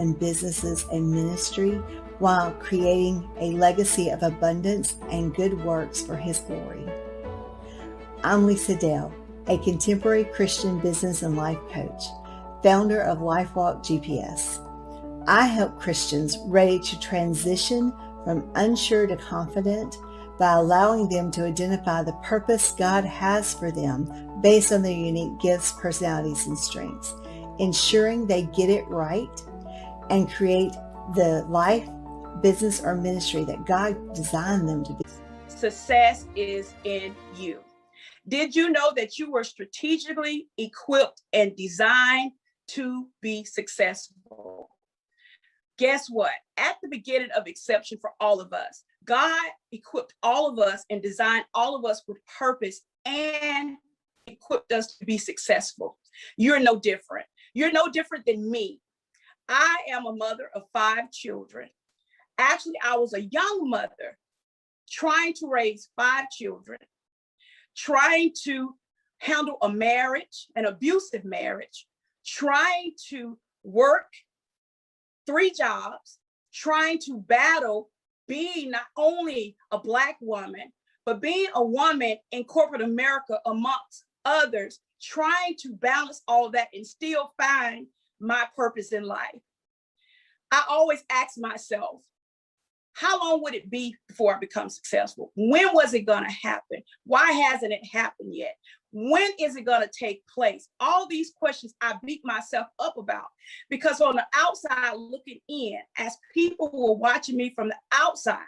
in businesses and ministry while creating a legacy of abundance and good works for His glory. I'm Lisa Dale, a contemporary Christian business and life coach, founder of LifeWalk GPS. I help Christians ready to transition from unsure to confident by allowing them to identify the purpose God has for them based on their unique gifts, personalities, and strengths, ensuring they get it right and create the life, business, or ministry that God designed them to be. Success is in you. Did you know that you were strategically equipped and designed to be successful? Guess what? At the beginning of exception for all of us, God equipped all of us and designed all of us with purpose and equipped us to be successful. You're no different. You're no different than me. I am a mother of 5 children. Actually, I was a young mother trying to raise 5 children, trying to handle a marriage, an abusive marriage, trying to work 3 jobs, trying to battle being not only a Black woman, but being a woman in corporate America amongst others, trying to balance all of that and still find my purpose in life. I always ask myself, how long would it be before I become successful? When was it going to happen? Why hasn't it happened yet? When is it going to take place? All these questions I beat myself up about, because on the outside looking in, as people who are watching me from the outside,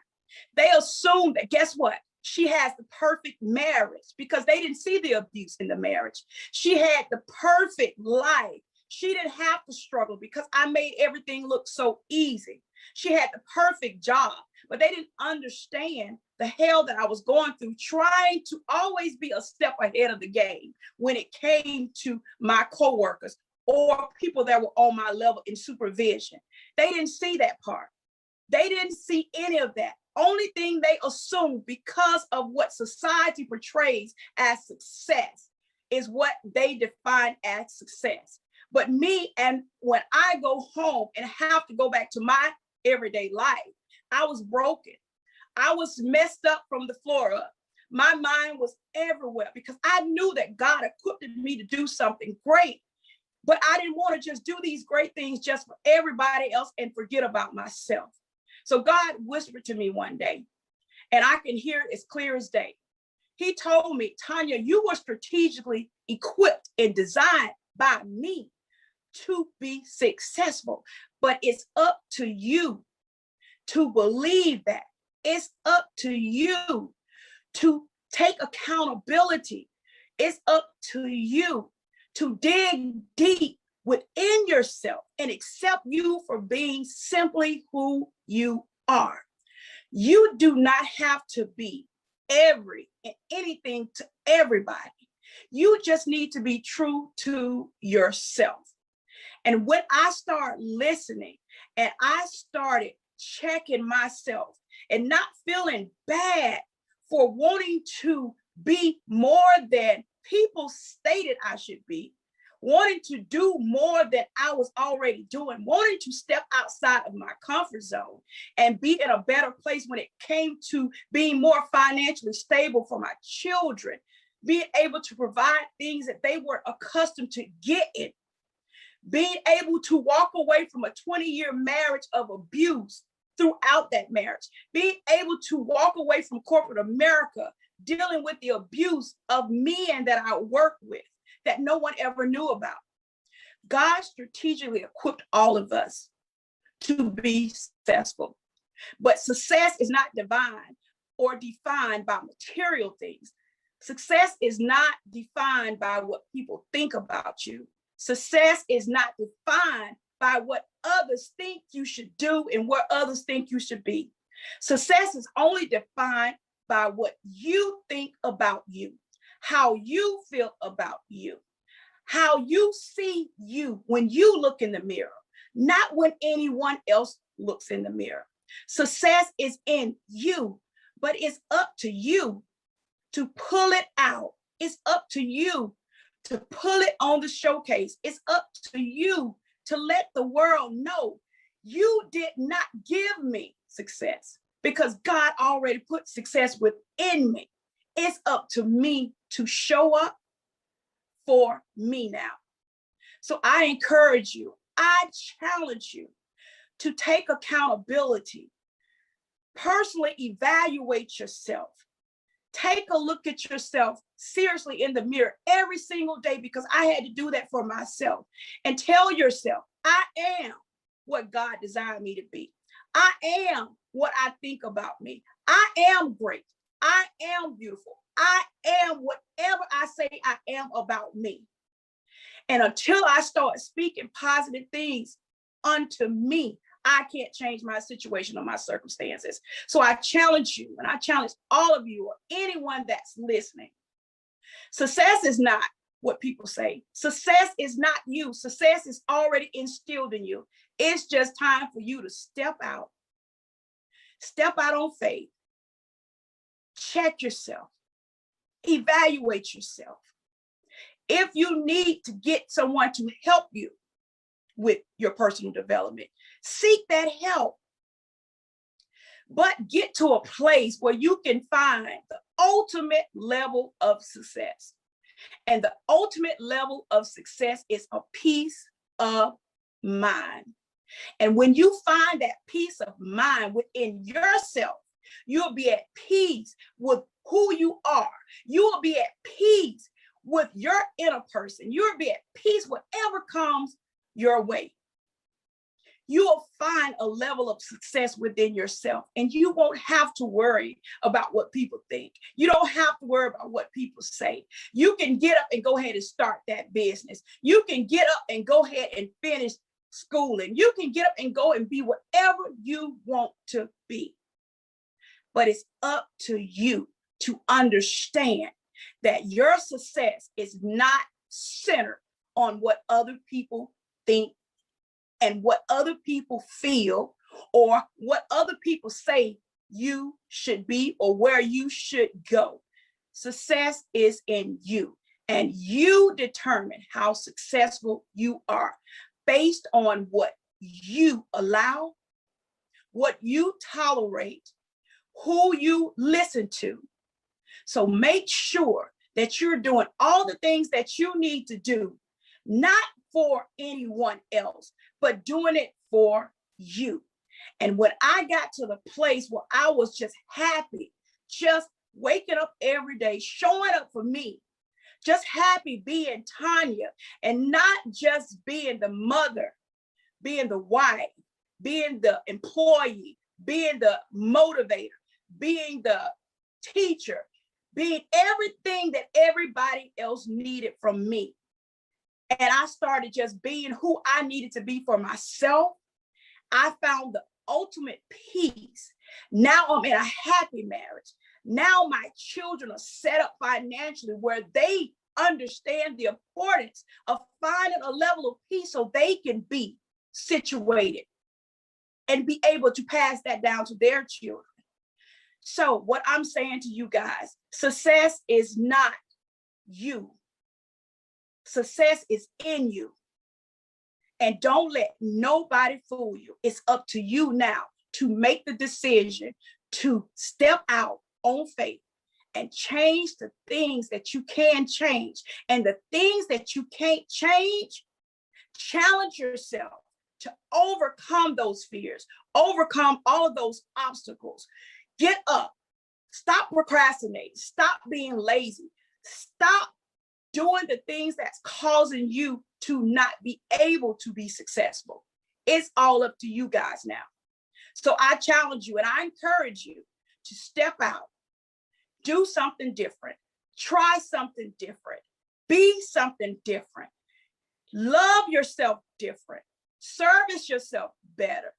they assume that, guess what? She has the perfect marriage because they didn't see the abuse in the marriage. She had the perfect life. She didn't have to struggle because I made everything look so easy. She had the perfect job, but they didn't understand the hell that I was going through, trying to always be a step ahead of the game when it came to my coworkers or people that were on my level in supervision. They didn't see that part. They didn't see any of that. Only thing they assumed, because of what society portrays as success, is what they define as success. But me, and when I go home and have to go back to my everyday life, I was broken. I was messed up from the floor up. My mind was everywhere because I knew that God equipped me to do something great. But I didn't want to just do these great things just for everybody else and forget about myself. So God whispered to me one day, and I can hear it as clear as day. He told me, Tanya, you were strategically equipped and designed by me to be successful, but it's up to you to believe that. It's up to you to take accountability. It's up to you to dig deep within yourself and accept you for being simply who you are. You do not have to be every and anything to everybody. You just need to be true to yourself. And when I start listening and I started checking myself and not feeling bad for wanting to be more than people stated I should be, wanting to do more than I was already doing, wanting to step outside of my comfort zone and be in a better place when it came to being more financially stable for my children, being able to provide things that they weren't accustomed to getting, being able to walk away from a 20-year marriage of abuse throughout that marriage, being able to walk away from corporate America, dealing with the abuse of men that I work with that no one ever knew about. God strategically equipped all of us to be successful, but success is not divine or defined by material things. Success is not defined by what people think about you. Success is not defined by what others think you should do and what others think you should be. Success is only defined by what you think about you, how you feel about you, how you see you when you look in the mirror, not when anyone else looks in the mirror. Success is in you, but it's up to you to pull it out. It's up to you to pull it on the showcase. It's up to you to let the world know You did not give me success because God already put success within me. It's up to me to show up for me now. So I encourage you, I challenge you to take accountability, personally evaluate yourself. Take a look at yourself seriously in the mirror every single day, because I had to do that for myself, and tell yourself, I am what God designed me to be. I am what I think about me. I am great. I am beautiful. I am whatever I say I am about me. And until I start speaking positive things unto me, I can't change my situation or my circumstances. So I challenge you, and I challenge all of you or anyone that's listening. Success is not what people say. Success is not you. Success is already instilled in you. It's just time for you to step out on faith, check yourself, evaluate yourself. If you need to get someone to help you with your personal development, seek that help. But get to a place where you can find the ultimate level of success. And the ultimate level of success is a peace of mind. And when you find that peace of mind within yourself, you'll be at peace with who you are. You will be at peace with your inner person. You'll be at peace whatever comes your way. You will find a level of success within yourself, and you won't have to worry about what people think. You don't have to worry about what people say. You can get up and go ahead and start that business. You can get up and go ahead and finish schooling. You can get up and go and be whatever you want to be. But it's up to you to understand that your success is not centered on what other people think and what other people feel, or what other people say you should be or where you should go. Success is in you, and you determine how successful you are based on what you allow, what you tolerate, who you listen to. So make sure that you're doing all the things that you need to do, not for anyone else, but doing it for you. And when I got to the place where I was just happy, just waking up every day, showing up for me, just happy being Tanya, and not just being the mother, being the wife, being the employee, being the motivator, being the teacher, being everything that everybody else needed from me. And I started just being who I needed to be for myself. I found the ultimate peace. Now I'm in a happy marriage. Now my children are set up financially where they understand the importance of finding a level of peace so they can be situated and be able to pass that down to their children. So what I'm saying to you guys, success is not you. Success is in you. And don't let nobody fool you. It's up to you now to make the decision to step out on faith and change the things that you can change. And the things that you can't change, challenge yourself to overcome those fears, overcome all of those obstacles. Get up, stop procrastinating, stop being lazy, stop doing the things that's causing you to not be able to be successful. It's all up to you guys now. So I challenge you and I encourage you to step out, do something different, try something different, be something different, love yourself different, service yourself better,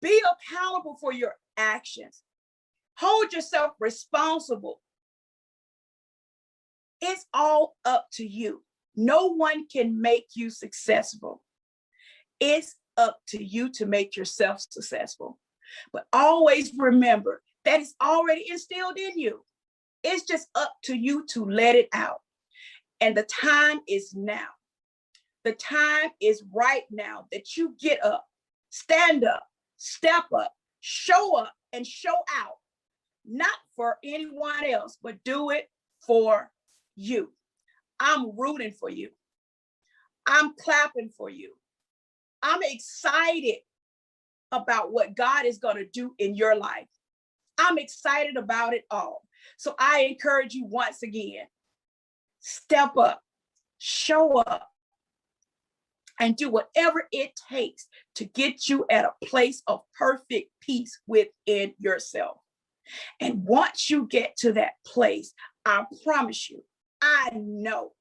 be accountable for your actions, hold yourself responsible. It's all up to you. No one can make you successful. It's up to you to make yourself successful. But always remember that it's already instilled in you. It's just up to you to let it out. And the time is now. The time is right now that you get up Stand up, step up, show up, and show out, not for anyone else, but do it for you. I'm rooting for you. I'm clapping for you. I'm excited about what God is going to do in your life. I'm excited about it all. So I encourage you once again, step up, show up, and do whatever it takes to get you at a place of perfect peace within yourself. And once you get to that place, I promise you, I know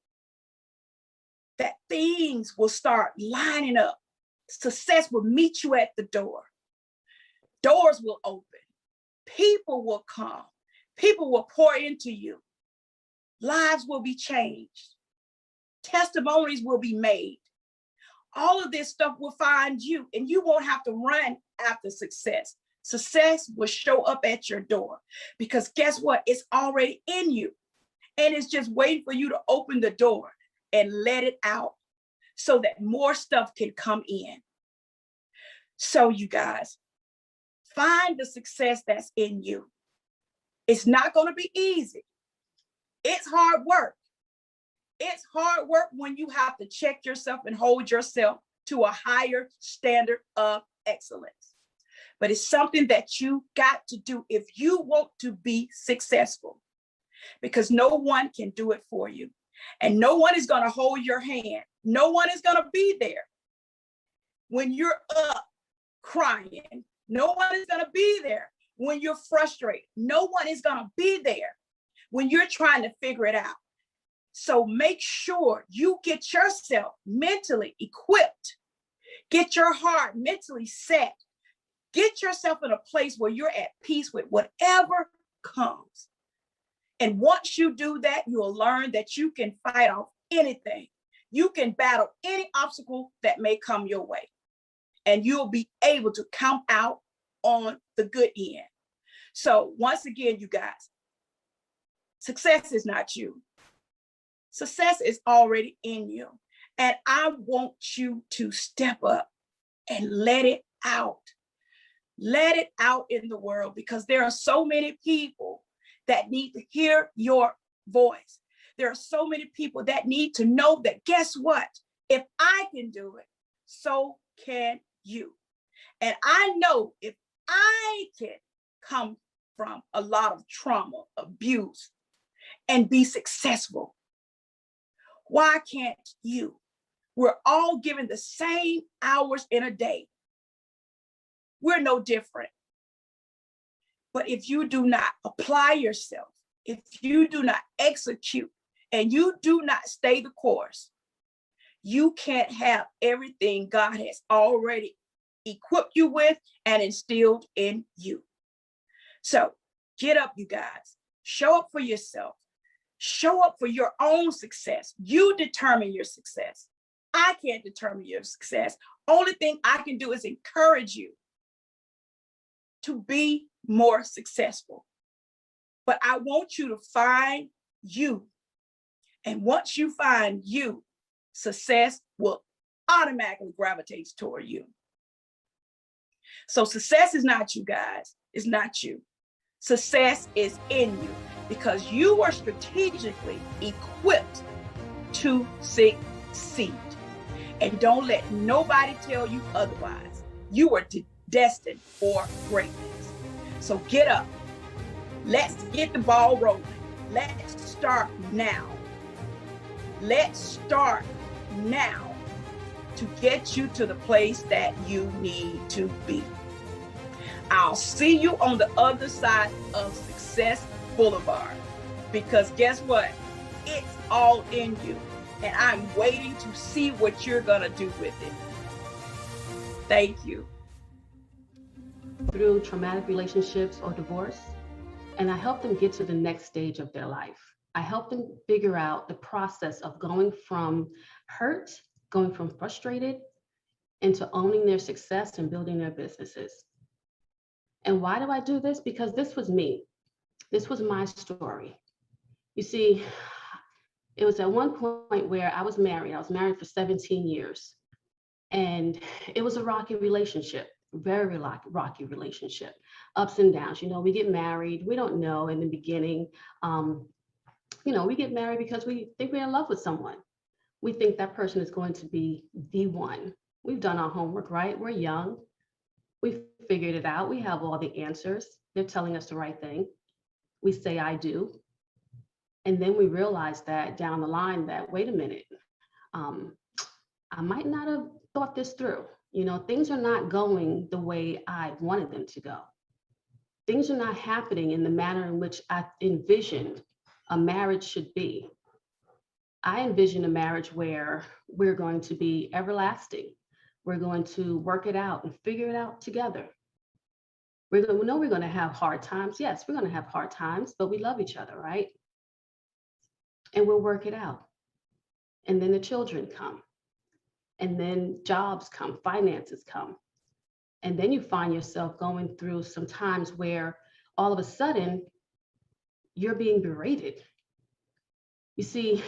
that things will start lining up. Success will meet you at the door. Doors will open. People will come. People will pour into you. Lives will be changed. Testimonies will be made. All of this stuff will find you, and you won't have to run after success. Success will show up at your door, because guess what? It's already in you, and it's just waiting for you to open the door and let it out so that more stuff can come in. So you guys, find the success that's in you. It's not going to be easy. It's hard work. It's hard work when you have to check yourself and hold yourself to a higher standard of excellence. But it's something that you got to do if you want to be successful, because no one can do it for you. And no one is going to hold your hand. No one is going to be there when you're up crying. No one is going to be there when you're frustrated. No one is going to be there when you're trying to figure it out. So make sure you get yourself mentally equipped. Get your heart mentally set. Get yourself in a place where you're at peace with whatever comes. And once you do that, you'll learn that you can fight off anything. You can battle any obstacle that may come your way. And you'll be able to come out on the good end. So once again, you guys, success is not you. Success is already in you. And I want you to step up and let it out. Let it out in the world, because there are so many people that need to hear your voice. There are so many people that need to know that, guess what? If I can do it, so can you. And I know if I can come from a lot of trauma, abuse, and be successful, why can't you? We're all given the same hours in a day. We're no different. But if you do not apply yourself, if you do not execute, and you do not stay the course, you can't have everything God has already equipped you with and instilled in you. So get up, you guys. Show up for yourself. Show up for your own success. You determine your success. I can't determine your success. Only thing I can do is encourage you to be more successful. But I want you to find you. And once you find you, success will automatically gravitate toward you. So success is not you, guys. It's not you. Success is in you, because you are strategically equipped to succeed. And don't let nobody tell you otherwise. You are destined for greatness. So get up. Let's get the ball rolling. Let's start now. Let's start now to get you to the place that you need to be. I'll see you on the other side of Success Boulevard, because guess what? It's all in you. And I'm waiting to see what you're going to do with it. Thank you. Through traumatic relationships or divorce, and I help them get to the next stage of their life. I help them figure out the process of going from hurt, going from frustrated, into owning their success and building their businesses. And why do I do this? Because this was me. This was my story. You see, it was at one point where I was married. I was married for 17 years. And it was a rocky relationship, very rocky relationship, ups and downs. You know, we get married, we don't know in the beginning. Um, you know, we get married because we think we're in love with someone. We think that person is going to be the one. We've done our homework, right? We're young. We figured it out. We have all the answers. They're telling us the right thing. We say, I do. And then we realize that down the line that, wait a minute, um, I might not have thought this through. You know, things are not going the way I wanted them to go. Things are not happening in the manner in which I envisioned a marriage should be. I envision a marriage where we're going to be everlasting. We're going to work it out and figure it out together. We know we're going to have hard times. Yes, we're going to have hard times, but we love each other, right? And we'll work it out. And then the children come. And then jobs come, finances come. And then you find yourself going through some times where all of a sudden you're being berated. You see,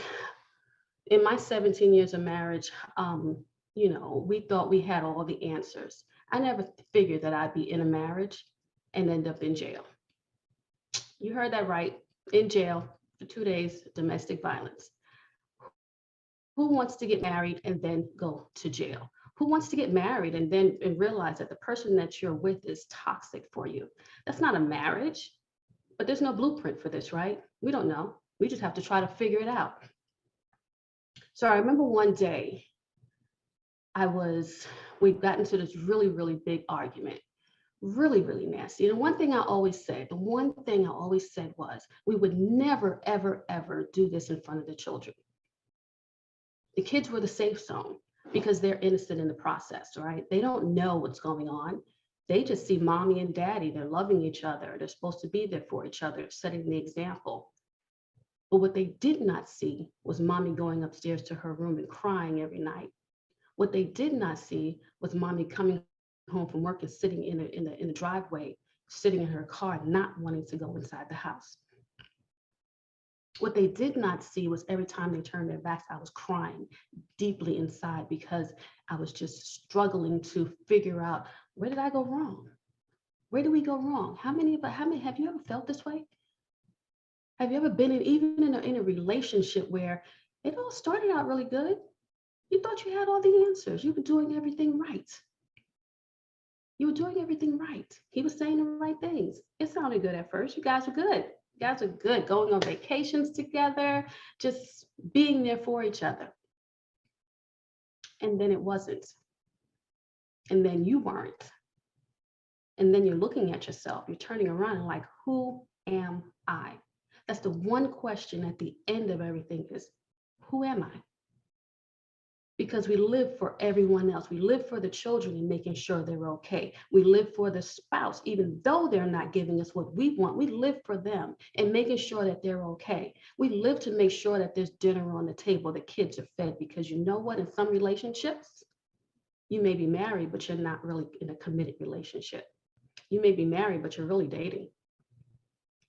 in my 17 years of marriage, you know, we thought we had all the answers. I never figured that I'd be in a marriage and end up in jail. You heard that right, in jail for 2 days, domestic violence. Who wants to get married and then go to jail? Who wants to get married and then realize that the person that you're with is toxic for you? That's not a marriage, but there's no blueprint for this, right? We don't know. We just have to try to figure it out. So I remember one day we got into this really, really big argument, really, really nasty. And the one thing I always said was, we would never, ever, ever do this in front of the children. The kids were the safe zone because they're innocent in the process, right? They don't know what's going on. They just see mommy and daddy. They're loving each other. They're supposed to be there for each other, setting the example. But what they did not see was mommy going upstairs to her room and crying every night. What they did not see was mommy coming home from work and sitting in the driveway, sitting in her car, not wanting to go inside the house. What they did not see was every time they turned their backs, I was crying deeply inside because I was just struggling to figure out, where did I go wrong? Where did we go wrong? How many have you ever felt this way? Have you ever been in a relationship where it all started out really good? You thought you had all the answers. You were doing everything right. You were doing everything right. He was saying the right things. It sounded good at first. You guys were good. You guys are good, going on vacations together, just being there for each other. And then it wasn't. And then you weren't. And then you're looking at yourself, you're turning around and like, who am I? That's the one question at the end of everything is, who am I? Because we live for everyone else. We live for the children and making sure they're okay. We live for the spouse, even though they're not giving us what we want. We live for them and making sure that they're okay. We live to make sure that there's dinner on the table, the kids are fed, because you know what? In some relationships, you may be married, but you're not really in a committed relationship. You may be married, but you're really dating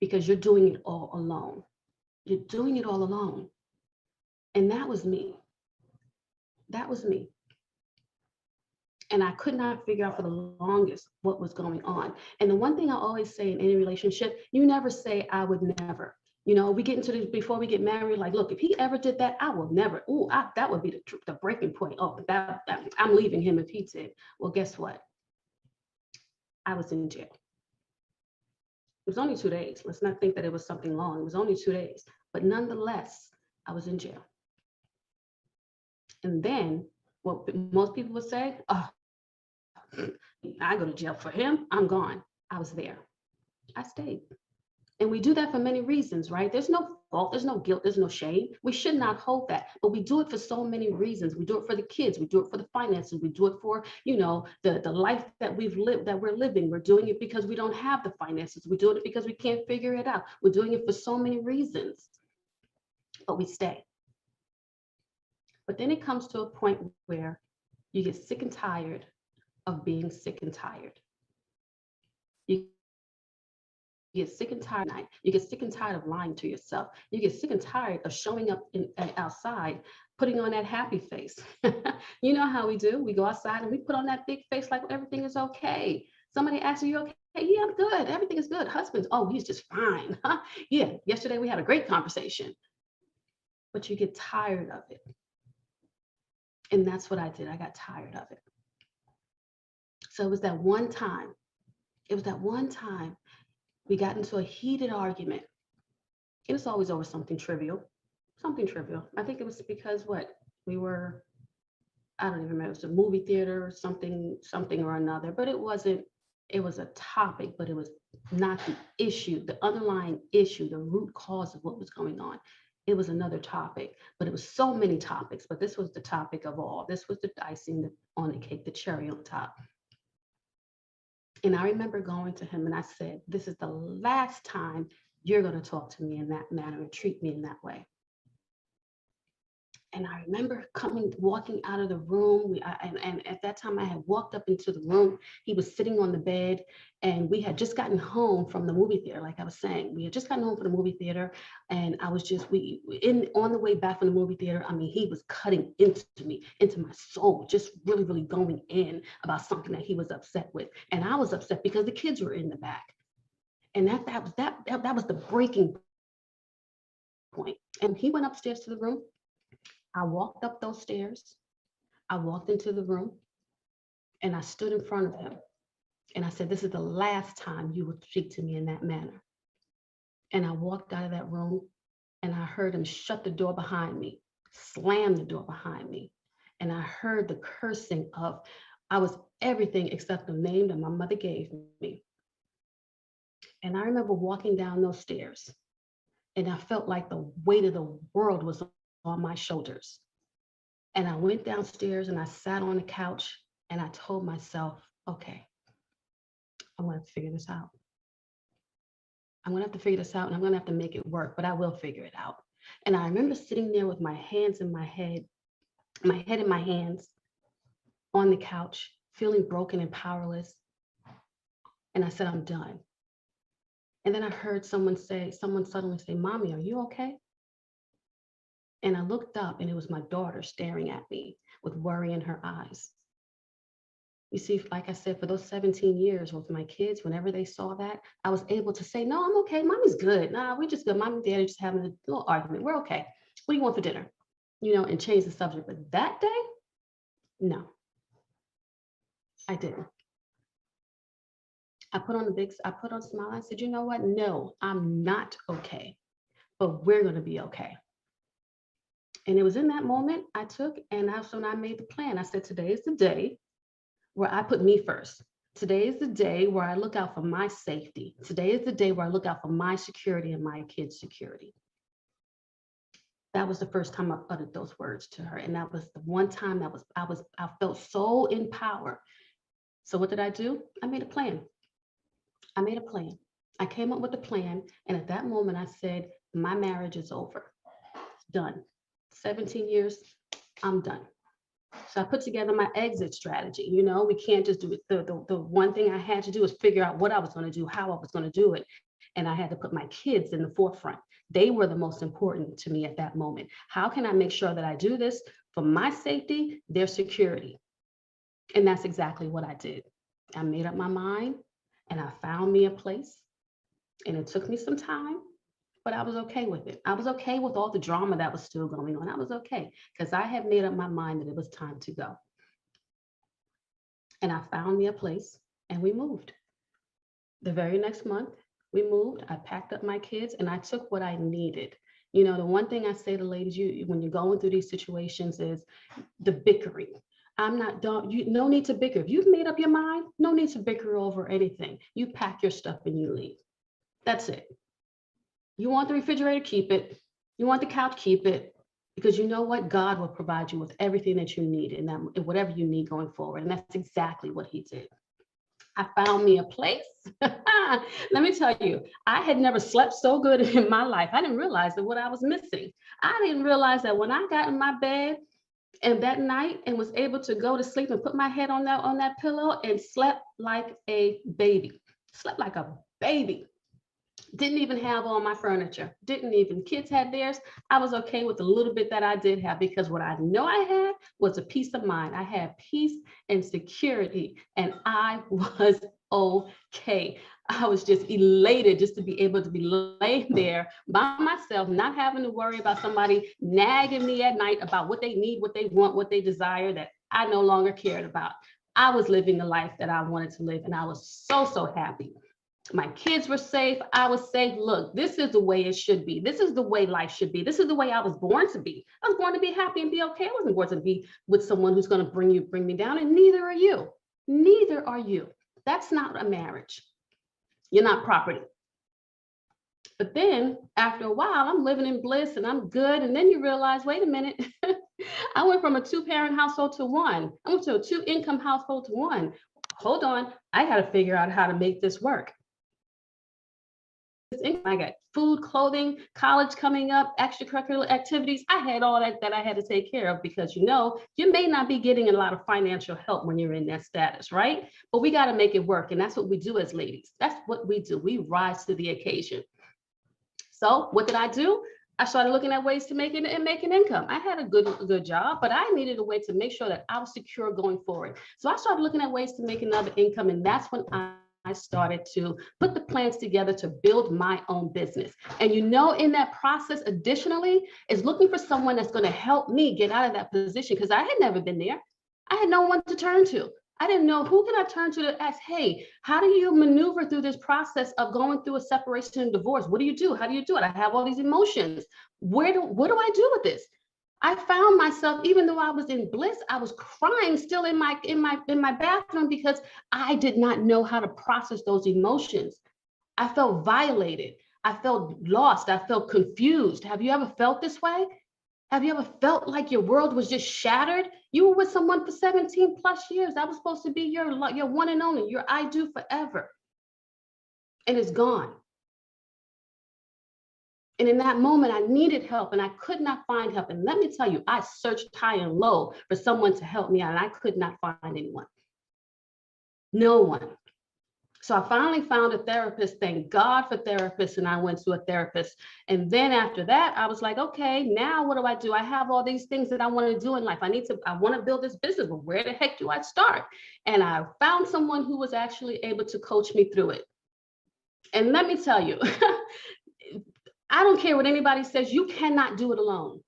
because you're doing it all alone. You're doing it all alone. And that was me. That was me. And I could not figure out for the longest what was going on. And the one thing I always say in any relationship, you never say, I would never. You know, we get into this before we get married, like, look, if he ever did that, I will never. That would be the breaking point. Oh, I'm leaving him if he did. Well, guess what? I was in jail. It was only 2 days. Let's not think that it was something long. It was only 2 days. But nonetheless, I was in jail. And then what most people would say, oh, I go to jail for him, I'm gone. I was there. I stayed. And we do that for many reasons, right? There's no fault, there's no guilt, there's no shame. We should not hold that, but we do it for so many reasons. We do it for the kids, we do it for the finances, we do it for, you know, the life that we've lived, that we're living. We're doing it because we don't have the finances. We're doing it because we can't figure it out. We're doing it for so many reasons, but we stay. But then it comes to a point where you get sick and tired of being sick and tired. You get sick and tired of night. You get sick and tired of lying to yourself. You get sick and tired of showing up outside, putting on that happy face. You know how we do. We go outside and we put on that big face like everything is okay. Somebody asks you, okay? Yeah, I'm good. Everything is good. Husbands, oh, he's just fine. Yeah, yesterday we had a great conversation. But you get tired of it. And that's what I did. I got tired of it. So it was that one time. We got into a heated argument. And it's always over something trivial. I think it was because we were, I don't even remember, it was a movie theater or something or another, but it was a topic, but it was not the issue, the underlying issue, the root cause of what was going on. It was another topic, but it was so many topics, but this was the topic of all. This was the icing on the cake, the cherry on top. And I remember going to him and I said, this is the last time you're going to talk to me in that manner and treat me in that way. And I remember walking out of the room. And at that time I had walked up into the room. He was sitting on the bed and we had just gotten home from the movie theater. Like I was saying, we had just gotten home from the movie theater. And I was just, on the way back from the movie theater, I mean, he was cutting into me, into my soul, just really, really going in about something that he was upset with. And I was upset because the kids were in the back. And that was the breaking point. And he went upstairs to the room. I walked up those stairs. I walked into the room and I stood in front of him. And I said, this is the last time you would speak to me in that manner. And I walked out of that room and I heard him shut the door behind me, slam the door behind me. And I heard the cursing of, I was everything except the name that my mother gave me. And I remember walking down those stairs and I felt like the weight of the world was on my shoulders. And I went downstairs and I sat on the couch and I told myself, okay, I'm gonna have to figure this out. I'm gonna have to figure this out and I'm gonna have to make it work, but I will figure it out. And I remember sitting there with my hands in my head in my hands on the couch, feeling broken and powerless. And I said, I'm done. And then I heard someone suddenly say, Mommy, are you okay? And I looked up and it was my daughter staring at me with worry in her eyes. You see, like I said, for those 17 years with my kids, whenever they saw that, I was able to say, no, I'm okay. Mommy's good. Nah, we just good. Mom and Dad are just having a little argument. We're okay. What do you want for dinner? And change the subject. But that day, no, I didn't. I put on a smile. I said, you know what? No, I'm not okay, but we're going to be okay. And it was in that moment I took, and that's when I made the plan. I said, today is the day where I put me first. Today is the day where I look out for my safety. Today is the day where I look out for my security and my kids' security. That was the first time I uttered those words to her. And that was the one time I felt so in power. So what did I do? I made a plan. I came up with a plan. And at that moment I said, my marriage is over. It's done. 17 years, I'm done. So I put together my exit strategy. We can't just do it. The one thing I had to do was figure out what I was going to do, how I was going to do it. And I had to put my kids in the forefront. They were the most important to me at that moment. How can I make sure that I do this for my safety, their security? And that's exactly what I did. I made up my mind and I found me a place. And it took me some time, but I was okay with it. I was okay with all the drama that was still going on. I was okay because I had made up my mind that it was time to go. And I found me a place and we moved. The very next month we moved, I packed up my kids and I took what I needed. The one thing I say to ladies, when you're going through these situations is the bickering. I'm not done. No need to bicker. If you've made up your mind, no need to bicker over anything. You pack your stuff and you leave. That's it. You want the refrigerator, keep it. You want the couch, keep it. Because you know what? God will provide you with everything that you need and whatever you need going forward. And that's exactly what he did. I found me a place. Let me tell you, I had never slept so good in my life. I didn't realize that what I was missing. I didn't realize that when I got in my bed and that night and was able to go to sleep and put my head on that pillow and slept like a baby. Didn't even have all my furniture. Didn't even, kids had theirs. I was okay with the little bit that I did have, because what I know I had was a peace of mind. I had peace and security, and I was okay. I was just elated just to be able to be laying there by myself, not having to worry about somebody nagging me at night about what they need, what they want, what they desire, that I no longer cared about. I was living the life that I wanted to live, and I was so, so happy. My kids were safe. I was safe. Look, this is the way it should be. This is the way life should be. This is the way I was born to be. I was born to be happy and be okay. I wasn't born to be with someone who's going to bring me down, and neither are you. Neither are you. That's not a marriage. You're not property. But then after a while, I'm living in bliss and I'm good. And then you realize, wait a minute, I went from a 2-parent household to one. I went to a 2-income household to one. Hold on, I got to figure out how to make this work. I got food, clothing, college coming up, extracurricular activities. I had all that I had to take care of, because you may not be getting a lot of financial help when you're in that status, right? But we got to make it work. And that's what we do as ladies. That's what we do. We rise to the occasion. So what did I do? I started looking at ways to make an income. I had a good job, but I needed a way to make sure that I was secure going forward. So I started looking at ways to make another income. And that's when I started to put the plans together to build my own business. And in that process, additionally, is looking for someone that's going to help me get out of that position, because I had never been there. I had no one to turn to. I didn't know who can I turn to ask, hey, how do you maneuver through this process of going through a separation and divorce? What do you do? How do you do it? I have all these emotions. What do I do with this? I found myself, even though I was in bliss, I was crying still in my bathroom, because I did not know how to process those emotions. I felt violated. I felt lost. I felt confused. Have you ever felt this way? Have you ever felt like your world was just shattered? You were with someone for 17 plus years. That was supposed to be your one and only, your I do forever. And it's gone. And in that moment, I needed help and I could not find help. And let me tell you, I searched high and low for someone to help me out, and I could not find anyone. No one. So I finally found a therapist. Thank God for therapists. And I went to a therapist. And then after that, I was like, okay, now what do? I have all these things that I want to do in life. I want to build this business, but where the heck do I start? And I found someone who was actually able to coach me through it. And let me tell you, I don't care what anybody says, you cannot do it alone.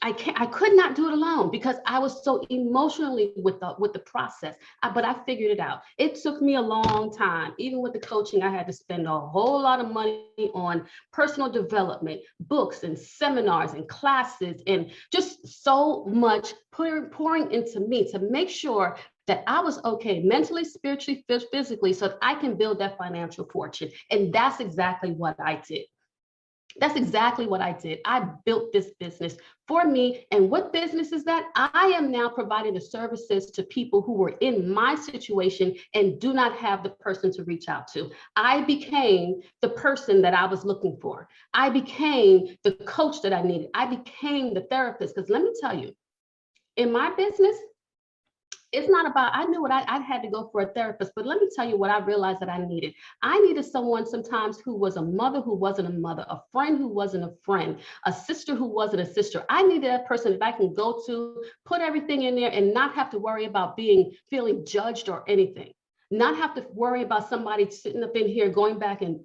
I could not do it alone, because I was so emotionally with the process, but I figured it out. It took me a long time. Even with the coaching, I had to spend a whole lot of money on personal development, books and seminars and classes, and just so much pouring into me to make sure that I was okay mentally, spiritually, physically, so that I can build that financial fortune. And that's exactly what I did. That's exactly what I did. I built this business for me. And what business is that? I am now providing the services to people who were in my situation and do not have the person to reach out to. I became the person that I was looking for. I became the coach that I needed. I became the therapist. Because let me tell you, in my business, it's not about, I knew what I had to go for a therapist, but let me tell you what I realized that I needed. I needed someone sometimes who was a mother who wasn't a mother, a friend who wasn't a friend, a sister who wasn't a sister. I needed that person that I can go to, put everything in there and not have to worry about feeling judged or anything. Not have to worry about somebody sitting up in here going back and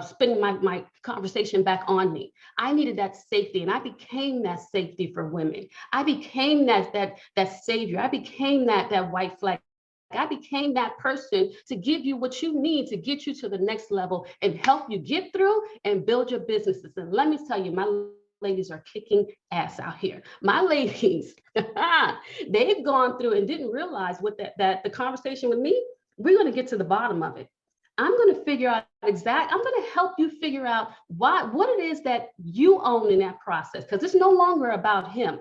spinning my conversation back on me. I needed that safety, and I became that safety for women. I became that savior. I became that white flag. I became that person to give you what you need to get you to the next level and help you get through and build your businesses. And let me tell you, my ladies are kicking ass out here. My ladies, they've gone through and didn't realize that the conversation with me, we're going to get to the bottom of it. I'm going to figure out I'm going to help you figure out what it is that you own in that process, because it's no longer about him.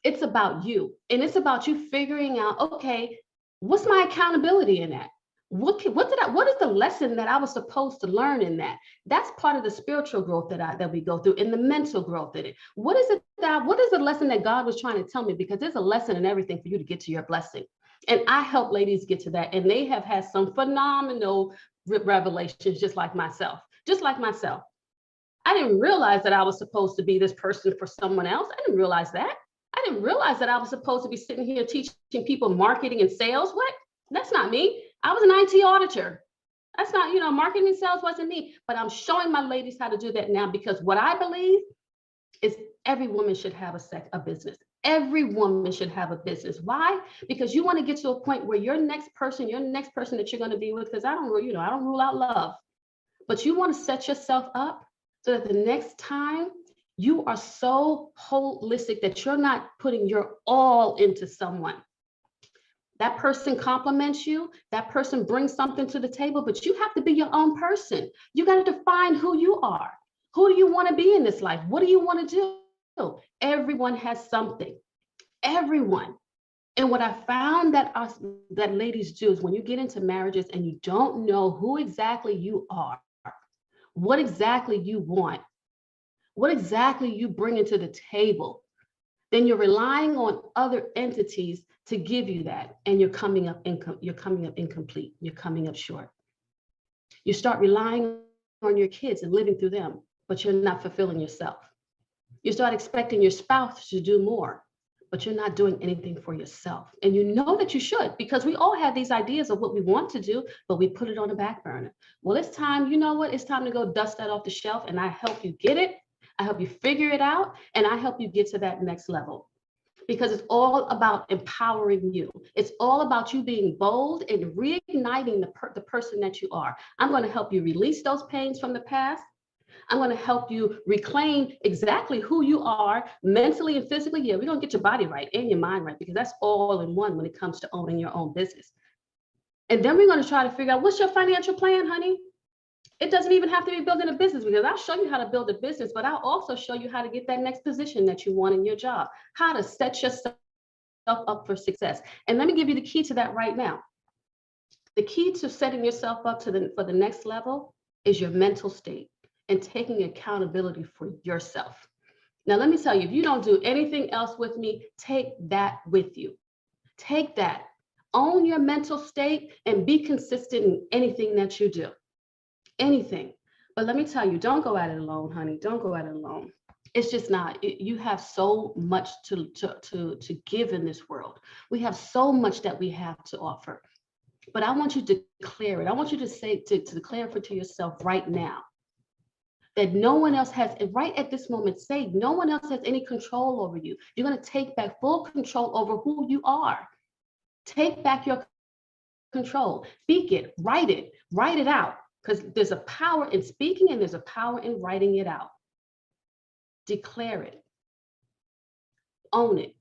It's about you. And it's about you figuring out, okay, what's my accountability in that? What is the lesson that I was supposed to learn in that? That's part of the spiritual growth that we go through, and the mental growth in it. What is the lesson that God was trying to tell me? Because there's a lesson in everything for you to get to your blessing. And I help ladies get to that. And they have had some phenomenal revelations, just like myself. I didn't realize that I was supposed to be this person for someone else. I didn't realize that. I didn't realize that I was supposed to be sitting here teaching people marketing and sales. What? That's not me. I was an IT auditor. That's not, marketing and sales wasn't me. But I'm showing my ladies how to do that now, because what I believe is every woman should have a business. Every woman should have a business. Why? Because you want to get to a point where your next person that you're going to be with, because I don't rule out love, but you want to set yourself up so that the next time you are so holistic that you're not putting your all into someone. That person compliments you, that person brings something to the table, but you have to be your own person. You got to define who you are. Who do you want to be in this life? What do you want to do? Everyone has something. Everyone. And what I found that ladies do is, when you get into marriages and you don't know who exactly you are, what exactly you want, what exactly you bring into the table, then you're relying on other entities to give you that, and you're coming up incomplete. You're coming up short. You start relying on your kids and living through them, but you're not fulfilling yourself. You start expecting your spouse to do more, but you're not doing anything for yourself. And you know that you should, because we all have these ideas of what we want to do, but we put it on the back burner. Well, it's time, you know what? It's time to go dust that off the shelf, and I help you get it. I help you figure it out, and I help you get to that next level. Because it's all about empowering you. It's all about you being bold and reigniting the person that you are. I'm going to help you release those pains from the past. I'm going to help you reclaim exactly who you are mentally and physically. Yeah, we're going to get your body right and your mind right, because that's all in one when it comes to owning your own business. And then we're going to try to figure out, what's your financial plan, honey? It doesn't even have to be building a business, because I'll show you how to build a business, but I'll also show you how to get that next position that you want in your job, how to set yourself up for success. And let me give you the key to that right now. The key to setting yourself up for the next level is your mental state and taking accountability for yourself. Now, let me tell you, if you don't do anything else with me, take that with you. Take that. Own your mental state and be consistent in anything that you do. Anything. But let me tell you, don't go at it alone, honey. Don't go at it alone. It's just not. You have so much to give in this world. We have so much that we have to offer. But I want you to declare it. I want you to say, to declare it to yourself right now, that no one else has, right at this moment, say no one else has any control over you. You're going to take back full control over who you are. Take back your control. Speak it, write it out. Because there's a power in speaking and there's a power in writing it out. Declare it. Own it.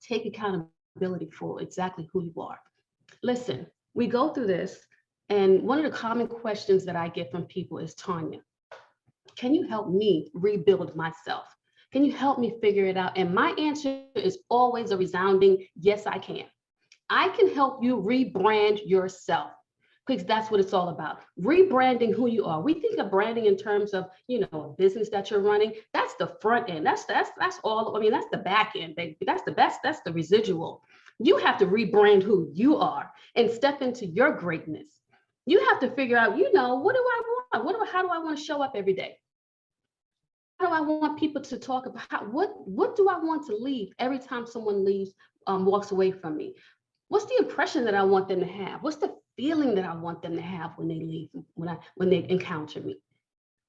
Take accountability for exactly who you are. Listen, we go through this, and one of the common questions that I get from people is, Tanya, can you help me rebuild myself? Can you help me figure it out? And my answer is always a resounding, yes, I can. I can help you rebrand yourself. Because that's what it's all about. Rebranding who you are. We think of branding in terms of, a business that you're running. That's the front end. That's all. I mean, that's the back end, baby. That's the best. That's the residual. You have to rebrand who you are and step into your greatness. You have to figure out, what do I want? How do I want to show up every day? How do I want people to talk about? What do I want to leave every time someone walks away from me? What's the impression that I want them to have? What's the feeling that I want them to have when they leave, when they encounter me?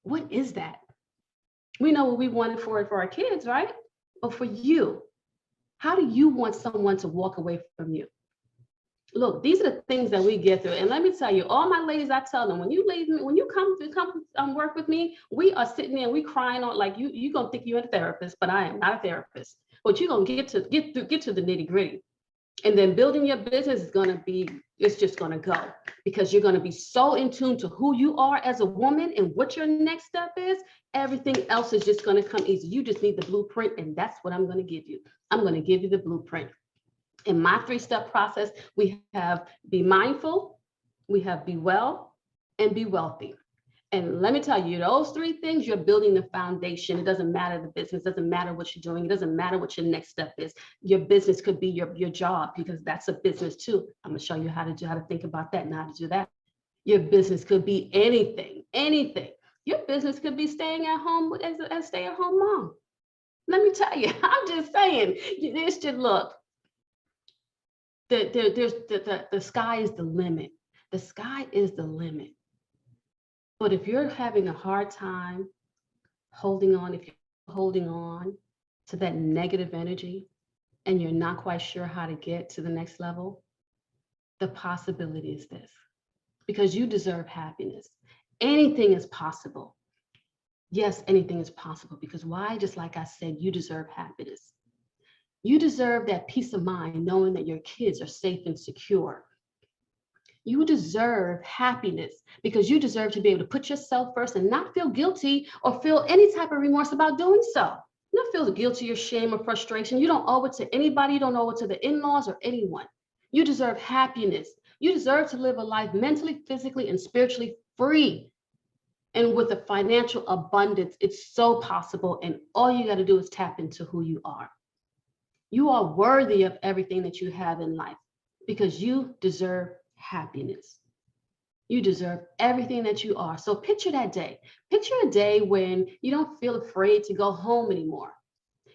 What is that? We know what we wanted for our kids, right? But for you, how do you want someone to walk away from you? Look, these are the things that we get through. And let me tell you, all my ladies, I tell them, when you leave me, when you come work with me, we are sitting there and we crying on, like you gonna think you're a therapist, but I am not a therapist. But you're gonna get to the nitty gritty. And then building your business it's just going to go, because you're going to be so in tune to who you are as a woman and what your next step is. Everything else is just going to come easy. You just need the blueprint, and that's what I'm going to give you. I'm going to give you the blueprint. In my 3-step process, we have be mindful, we have be well, and be wealthy. And let me tell you, those 3 things, you're building the foundation. It doesn't matter the business, doesn't matter what you're doing. It doesn't matter what your next step is. Your business could be your job, because that's a business too. I'm gonna show you how to think about that and how to do that. Your business could be anything, anything. Your business could be staying at home as a stay-at-home mom. Let me tell you, I'm just saying, this should look, the sky is the limit. The sky is the limit. But if you're having a hard time holding on, if you're holding on to that negative energy and you're not quite sure how to get to the next level, the possibility is this, because you deserve happiness. Anything is possible. Yes, anything is possible, because why? Just like I said, you deserve happiness. You deserve that peace of mind knowing that your kids are safe and secure. You deserve happiness because you deserve to be able to put yourself first and not feel guilty or feel any type of remorse about doing so. Not feel guilty or shame or frustration. You don't owe it to anybody. You don't owe it to the in-laws or anyone. You deserve happiness. You deserve to live a life mentally, physically, and spiritually free. And with a financial abundance, it's so possible. And all you got to do is tap into who you are. You are worthy of everything that you have in life because you deserve happiness. You deserve everything that you are. So picture that day. Picture a day when you don't feel afraid to go home anymore.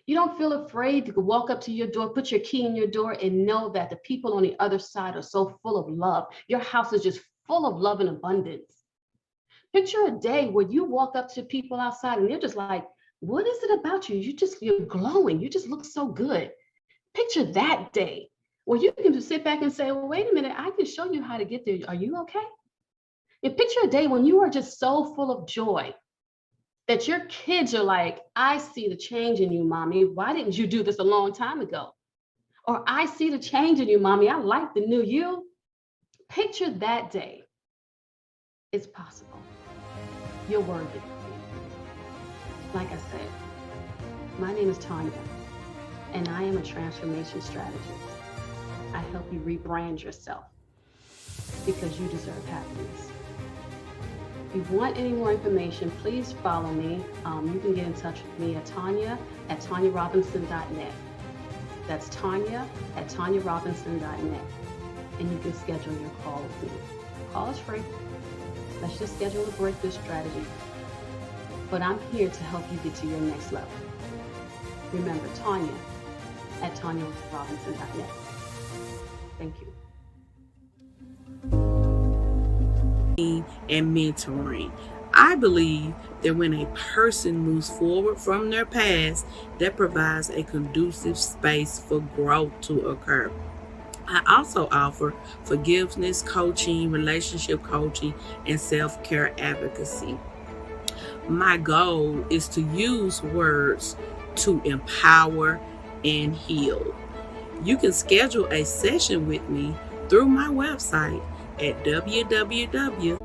You don't feel afraid to walk up to your door, put your key in your door, and know that the people on the other side are so full of love. Your house is just full of love and abundance. Picture a day where you walk up to people outside and they're just like, what is it about you? You're glowing. You just look so good. Picture that day where you can just sit back and say, well, wait a minute, I can show you how to get there. Are you okay? And picture a day when you are just so full of joy that your kids are like, I see the change in you, mommy. Why didn't you do this a long time ago? Or I see the change in you, mommy. I like the new you. Picture that day. It's possible. You're worthy. Like I said, my name is Tanya, and I am a transformation strategist. I help you rebrand yourself because you deserve happiness. If you want any more information, please follow me. You can get in touch with me at tanyarobinson.net. That's tanya@tanyarobinson.net. And you can schedule your call with me. Call is free. Let's just schedule a breakthrough strategy. But I'm here to help you get to your next level. Remember, tanya@tanyarobinson.net. Thank you. And mentoring. I believe that when a person moves forward from their past, that provides a conducive space for growth to occur. I also offer forgiveness coaching, relationship coaching, and self-care advocacy. My goal is to use words to empower and heal. You can schedule a session with me through my website at www.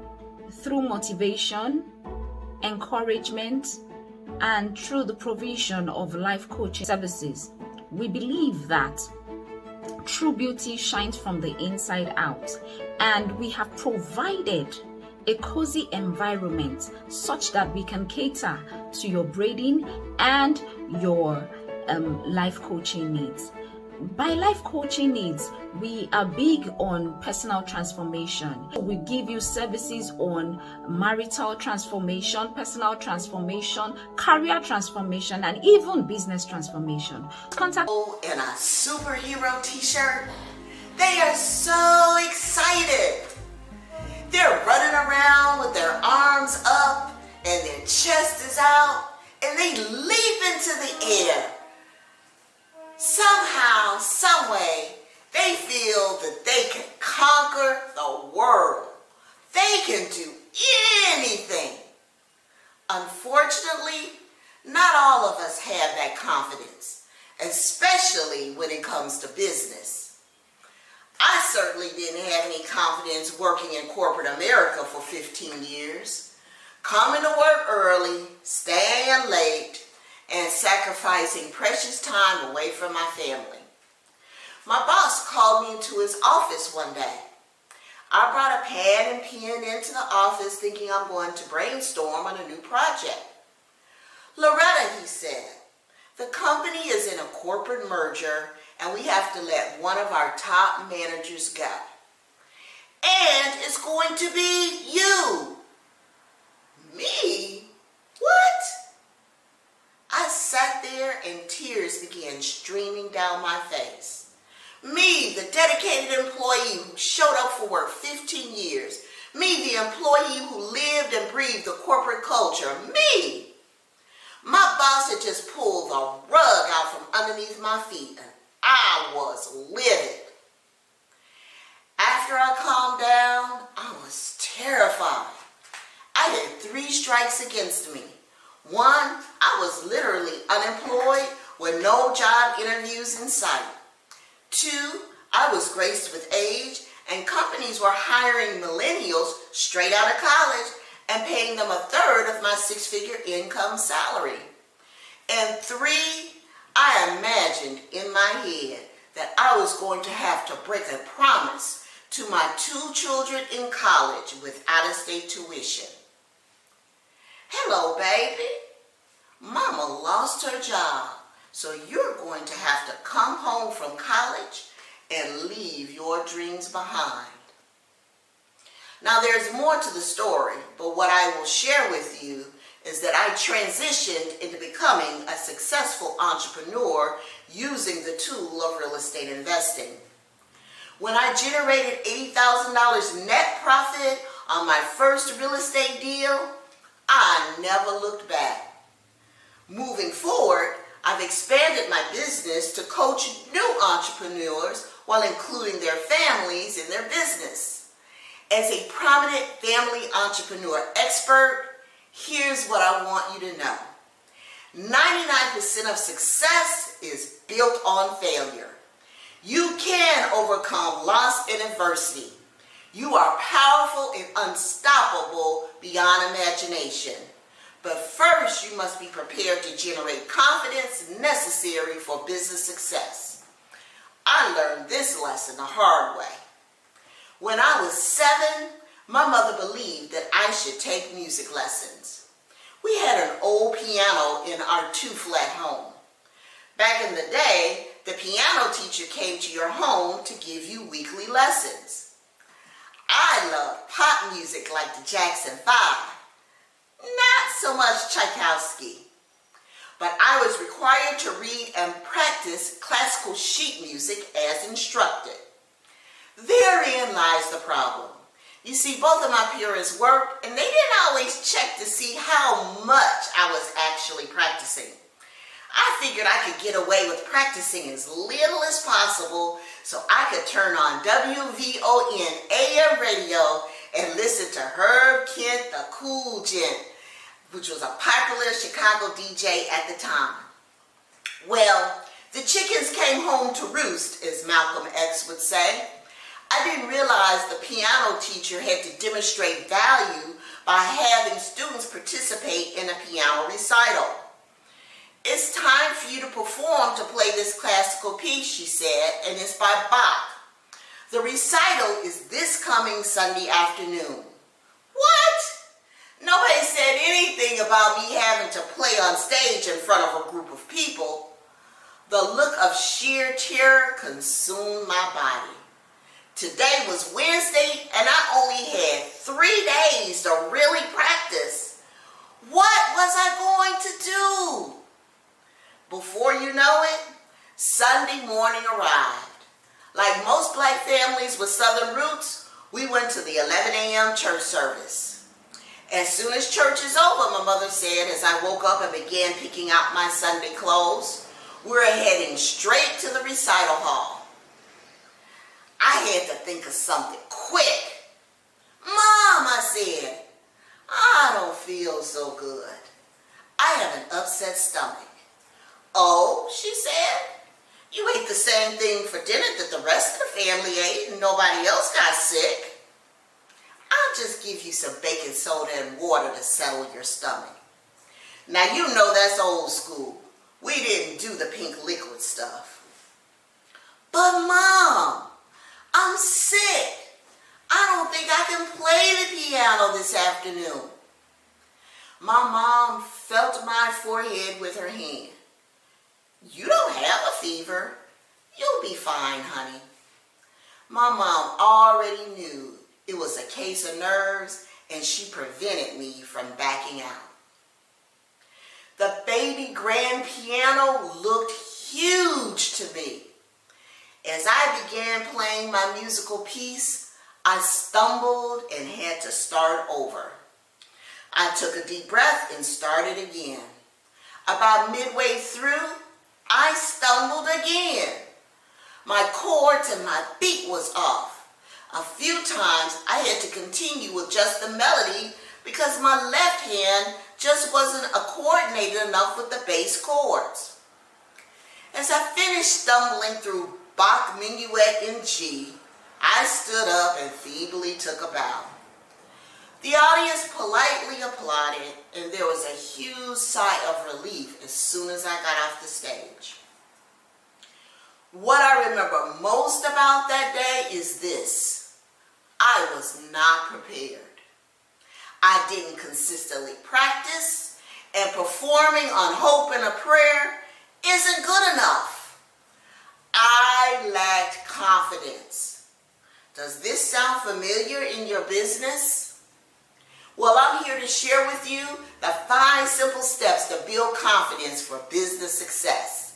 Through motivation, encouragement, and through the provision of life coaching services, we believe that true beauty shines from the inside out, and we have provided a cozy environment such that we can cater to your braiding and your life coaching needs. By life coaching needs, we are big on personal transformation. We give you services on marital transformation, personal transformation, career transformation, and even business transformation. Contact in a superhero t-shirt. They are so excited. They're running around with their arms up and their chest is out, and they leap into the air. Somehow, someway, they feel that they can conquer the world. They can do anything. Unfortunately, not all of us have that confidence, especially when it comes to business. I certainly didn't have any confidence working in corporate America for 15 years, coming to work early, staying late, and sacrificing precious time away from my family. My boss called me into his office one day. I brought a pad and pen into the office thinking I'm going to brainstorm on a new project. Loretta, he said, the company is in a corporate merger and we have to let one of our top managers go. And it's going to be you. Me? What? I sat there and tears began streaming down my face. Me, the dedicated employee who showed up for work 15 years. Me, the employee who lived and breathed the corporate culture. Me! My boss had just pulled the rug out from underneath my feet and I was livid. After I calmed down, I was terrified. I had 3 strikes against me. 1, I was literally unemployed with no job interviews in sight. 2, I was graced with age and companies were hiring millennials straight out of college and paying them 1/3 of my 6-figure income salary. And 3, I imagined in my head that I was going to have to break a promise to my 2 children in college with out-of-state tuition. Hello, baby. Mama lost her job, so you're going to have to come home from college and leave your dreams behind. Now, there's more to the story, but what I will share with you is that I transitioned into becoming a successful entrepreneur using the tool of real estate investing. When I generated $80,000 net profit on my first real estate deal, I never looked back. Moving forward, I've expanded my business to coach new entrepreneurs while including their families in their business. As a prominent family entrepreneur expert, here's what I want you to know. 99% of success is built on failure. You can overcome loss and adversity. You are powerful and unstoppable beyond imagination. But first, you must be prepared to generate confidence necessary for business success. I learned this lesson the hard way. When I was 7, my mother believed that I should take music lessons. We had an old piano in our 2-flat home. Back in the day, the piano teacher came to your home to give you weekly lessons. I loved pop music like the Jackson 5. Not so much Tchaikovsky. But I was required to read and practice classical sheet music as instructed. Therein lies the problem. You see, both of my parents worked and they didn't always check to see how much I was actually practicing. I figured I could get away with practicing as little as possible so I could turn on WVON AM radio and listen to Herb Kent, the Cool Gent, which was a popular Chicago DJ at the time. Well, the chickens came home to roost, as Malcolm X would say. I didn't realize the piano teacher had to demonstrate value by having students participate in a piano recital. It's time for you to perform to play this classical piece, she said, and it's by Bach. The recital is this coming Sunday afternoon. What? Nobody said anything about me having to play on stage in front of a group of people. The look of sheer terror consumed my body. Today was Wednesday and I only had 3 days to really practice. What was I going to do? Before you know it, Sunday morning arrived. Like most black families with Southern roots, we went to the 11 a.m. church service. As soon as church is over, my mother said as I woke up and began picking out my Sunday clothes, we're heading straight to the recital hall. I had to think of something quick. Mom, I said, I don't feel so good. I have an upset stomach. Oh, she said, you ate the same thing for dinner that the rest of the family ate and nobody else got sick. I'll just give you some baking soda and water to settle your stomach. Now, you know that's old school. We didn't do the pink liquid stuff. But Mom, I'm sick. I don't think I can play the piano this afternoon. My mom felt my forehead with her hand. You don't have a fever. You'll be fine, honey. My mom already knew It was a case of nerves, and she prevented me from backing out. The baby grand piano looked huge to me. As I began playing my musical piece, I stumbled and had to start over. I took a deep breath and started again. About midway through, I stumbled again. My chords and my beat was off. A few times I had to continue with just the melody because my left hand just wasn't coordinated enough with the bass chords. As I finished stumbling through Bach Minuet in G, I stood up and feebly took a bow. The audience politely applauded, and there was a huge sigh of relief as soon as I got off the stage. What I remember most about that day is this: I was not prepared. I didn't consistently practice, and performing on hope and a prayer isn't good enough. I lacked confidence. Does this sound familiar in your business? Well, I'm here to share with you the 5 simple steps to build confidence for business success.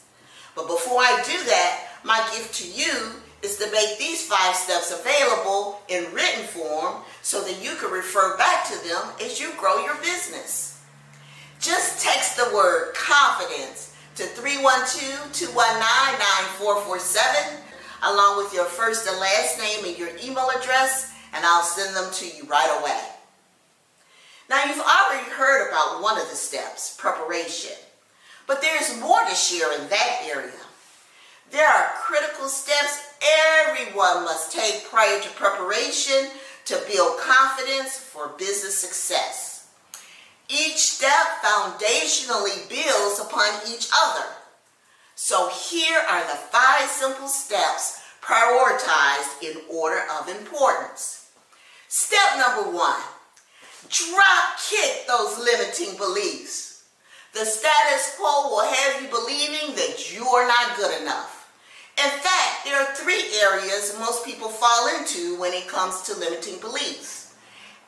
But before I do that, my gift to you is to make these 5 steps available in written form so that you can refer back to them as you grow your business. Just text the word confidence to 312-219-9447 along with your first and last name and your email address, and I'll send them to you right away. Now, you've already heard about one of the steps, preparation, but there's more to share in that area. There are critical steps everyone must take prior to preparation to build confidence for business success. Each step foundationally builds upon each other. So here are the 5 simple steps prioritized in order of importance. Step number 1, drop kick those limiting beliefs. The status quo will have you believing that you are not good enough. In fact, there are 3 areas most people fall into when it comes to limiting beliefs.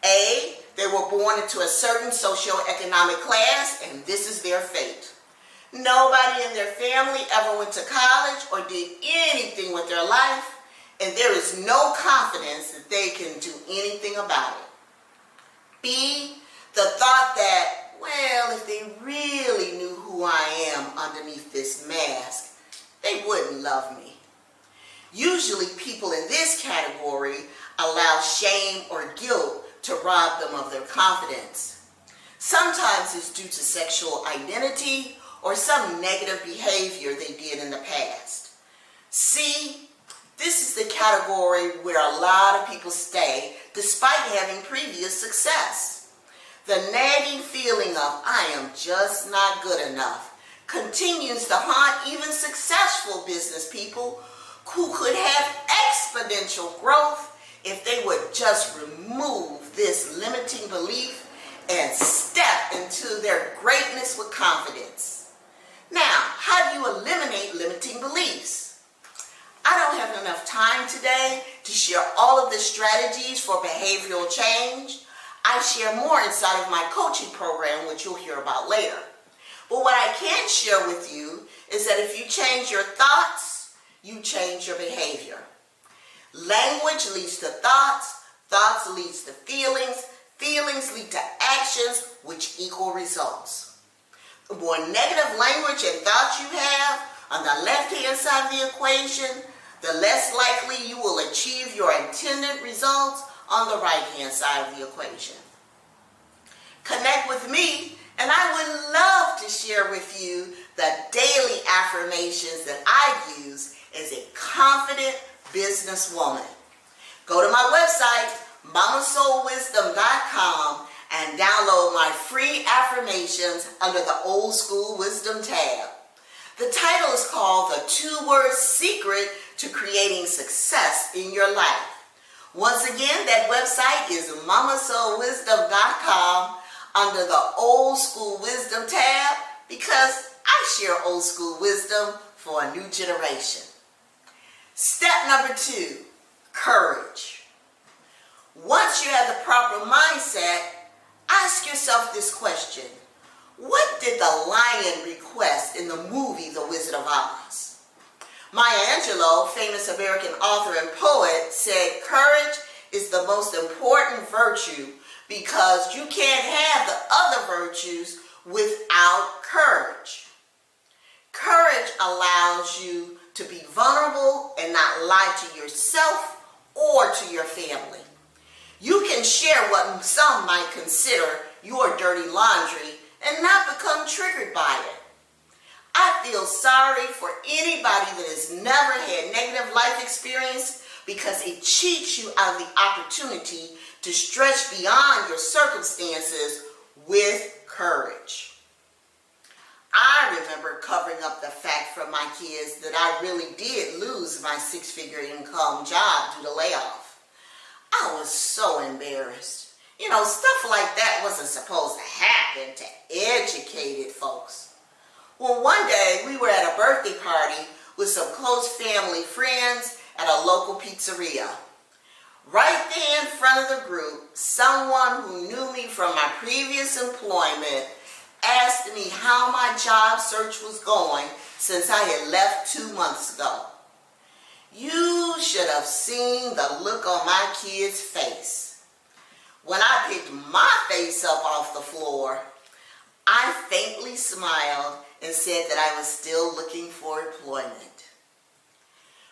A, they were born into a certain socioeconomic class, and this is their fate. Nobody in their family ever went to college or did anything with their life, and there is no confidence that they can do anything about it. B, the thought that, well, if they really knew who I am underneath this mask, they wouldn't love me. Usually people in this category allow shame or guilt to rob them of their confidence. Sometimes it's due to sexual identity or some negative behavior they did in the past. C, this is the category where a lot of people stay despite having previous success. The nagging feeling of I am just not good enough continues to haunt even successful business people who could have exponential growth if they would just remove this limiting belief and step into their greatness with confidence. Now, how do you eliminate limiting beliefs? I don't have enough time today to share all of the strategies for behavioral change. I share more inside of my coaching program, which you'll hear about later. But what I can share with you is that if you change your thoughts, you change your behavior. Language leads to thoughts, thoughts leads to feelings, feelings lead to actions, which equal results. The more negative language and thoughts you have on the left-hand side of the equation, the less likely you will achieve your intended results on the right-hand side of the equation. Connect with me, and I would love to share with you the daily affirmations that I use as a confident businesswoman. Go to my website, mamasoulwisdom.com, and download my free affirmations under the Old School Wisdom tab. The title is called The 2-Word Secret to Creating Success in Your Life. Once again, that website is mamasoulwisdom.com under the Old School Wisdom tab because I share old school wisdom for a new generation. Step number 2, courage. Once you have the proper mindset, ask yourself this question. What did the lion request in the movie The Wizard of Oz? Maya Angelou, famous American author and poet, said courage is the most important virtue because you can't have the other virtues without courage. Courage allows you to be vulnerable and not lie to yourself or to your family. You can share what some might consider your dirty laundry and not become triggered by it. I feel sorry for anybody that has never had negative life experience because it cheats you out of the opportunity to stretch beyond your circumstances with courage. I remember covering up the fact from my kids that I really did lose my six-figure income job due to layoff. I was so embarrassed. You know, stuff like that wasn't supposed to happen to educated folks. Well, one day we were at a birthday party with some close family friends at a local pizzeria. Right there in front of the group, someone who knew me from my previous employment asked me how my job search was going since I had left 2 months ago. You should have seen the look on my kid's face. When I picked my face up off the floor, I faintly smiled and said that I was still looking for employment.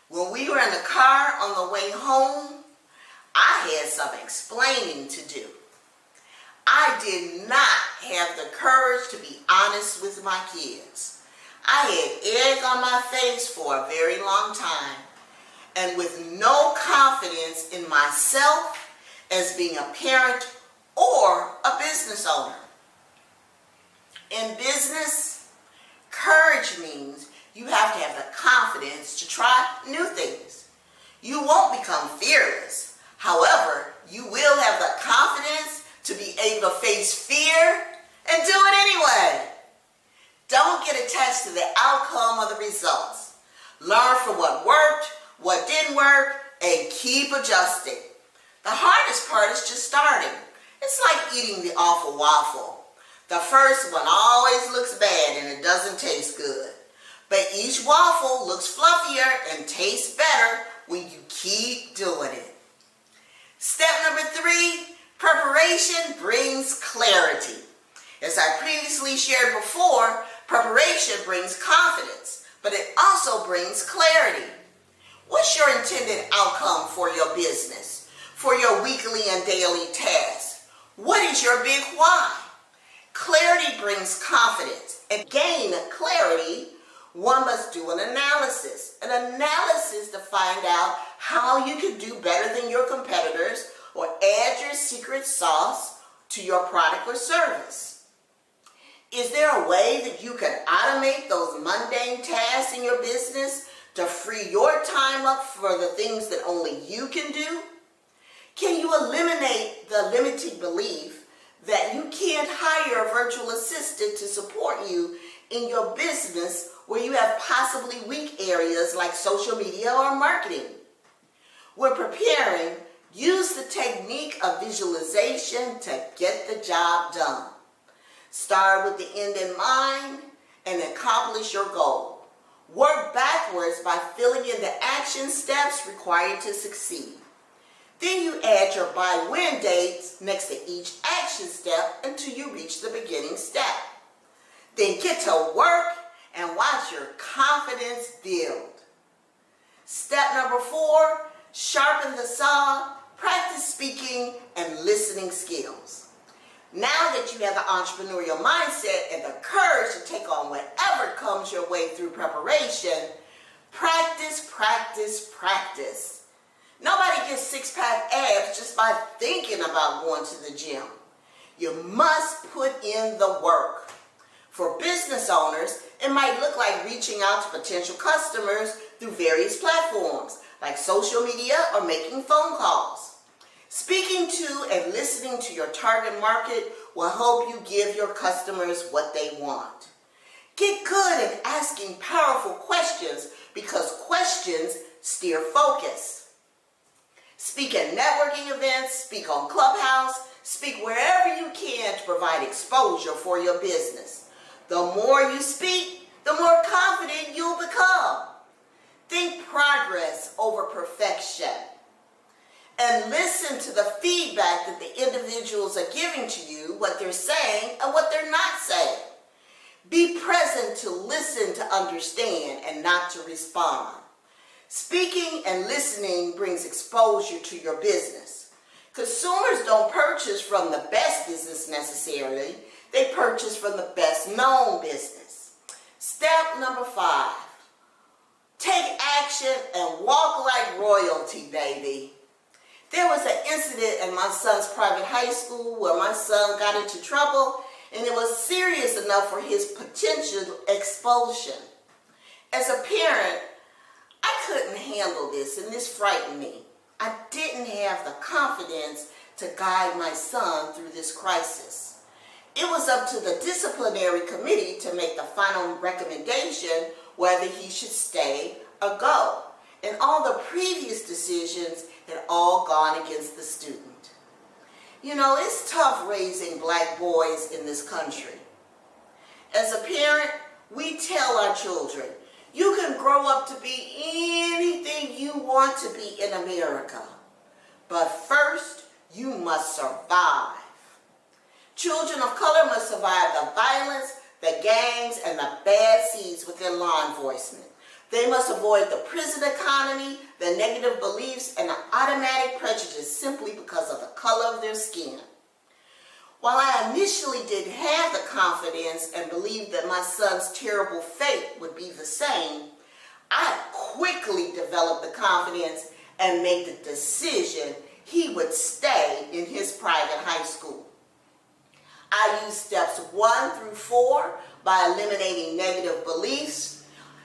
When we were in the car on the way home, I had some explaining to do. I did not have the courage to be honest with my kids. I had egg on my face for a very long time, and with no confidence in myself as being a parent or a business owner. In business, courage means you have to have the confidence to try new things. You won't become fearless. However, you will have the confidence to be able to face fear and do it anyway. Don't get attached to the outcome of the results. Learn from what worked, what didn't work, and keep adjusting. The hardest part is just starting. It's like eating the awful waffle. The first one always looks bad and it doesn't taste good. But each waffle looks fluffier and tastes better when you keep doing it. Step number 3, preparation brings clarity. As I previously shared before, preparation brings confidence, but it also brings clarity. What's your intended outcome for your business, for your weekly and daily tasks? What is your big why? Clarity brings confidence. And gain clarity, one must do an analysis. An analysis to find out how you can do better than your competitors or add your secret sauce to your product or service. Is there a way that you can automate those mundane tasks in your business to free your time up for the things that only you can do? Can you eliminate the limiting belief that you can't hire a virtual assistant to support you in your business where you have possibly weak areas like social media or marketing? When preparing, use the technique of visualization to get the job done. Start with the end in mind and accomplish your goal. Work backwards by filling in the action steps required to succeed. Then you add your by-when dates next to each action step until you reach the beginning step. Then get to work and watch your confidence build. Step number 4, sharpen the saw, practice speaking and listening skills. Now that you have the entrepreneurial mindset and the courage to take on whatever comes your way through preparation, practice, practice, practice. Nobody gets six-pack abs just by thinking about going to the gym. You must put in the work. For business owners, it might look like reaching out to potential customers through various platforms like social media or making phone calls. Speaking to and listening to your target market will help you give your customers what they want. Get good at asking powerful questions because questions steer focus. Speak at networking events, speak on Clubhouse, speak wherever you can to provide exposure for your business. The more you speak, the more confident you'll become. Think progress over perfection. And listen to the feedback that the individuals are giving to you, what they're saying and what they're not saying. Be present to listen to understand and not to respond. Speaking and listening brings exposure to your business. Consumers don't purchase from the best business necessarily. They purchase from the best known business. Step number 5. Take action and walk like royalty, baby. There was an incident in my son's private high school where my son got into trouble, and it was serious enough for his potential expulsion. As a parent, I couldn't handle this, and this frightened me. I didn't have the confidence to guide my son through this crisis. It was up to the disciplinary committee to make the final recommendation whether he should stay or go. And all the previous decisions had all gone against the student. You know, it's tough raising black boys in this country. As a parent, we tell our children, you can grow up to be anything you want to be in America. But first, you must survive. Children of color must survive the violence, the gangs, and the bad seeds within law enforcement. They must avoid the prison economy, the negative beliefs, and the automatic prejudice simply because of the color of their skin. While I initially didn't have the confidence and believed that my son's terrible fate would be the same, I quickly developed the confidence and made the decision he would stay in his private high school. I used steps 1 through 4 by eliminating negative beliefs,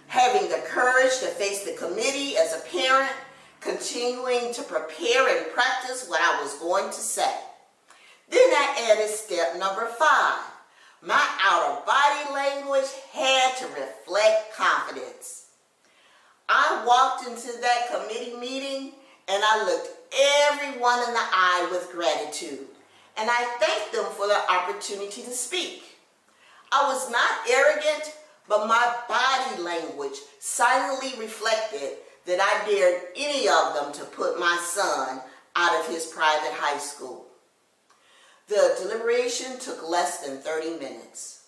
having the courage to face the committee as a parent, continuing to prepare and practice what I was going to say. Then I added step number 5. My outer body language had to reflect confidence. I walked into that committee meeting and I looked everyone in the eye with gratitude, and I thanked them for the opportunity to speak. I was not arrogant, but my body language silently reflected that I dared any of them to put my son out of his private high school. The deliberation took less than 30 minutes.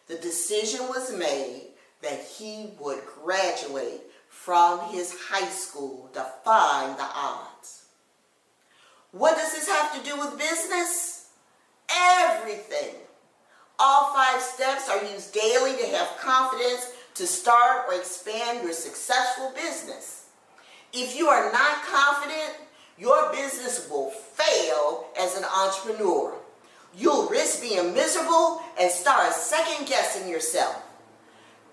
The decision was made that he would graduate from his high school, defying the odds. What does this have to do with business? Everything. All 5 steps are used daily to have confidence to start or expand your successful business. If you are not confident, your business will fail as an entrepreneur. You'll risk being miserable and start second-guessing yourself.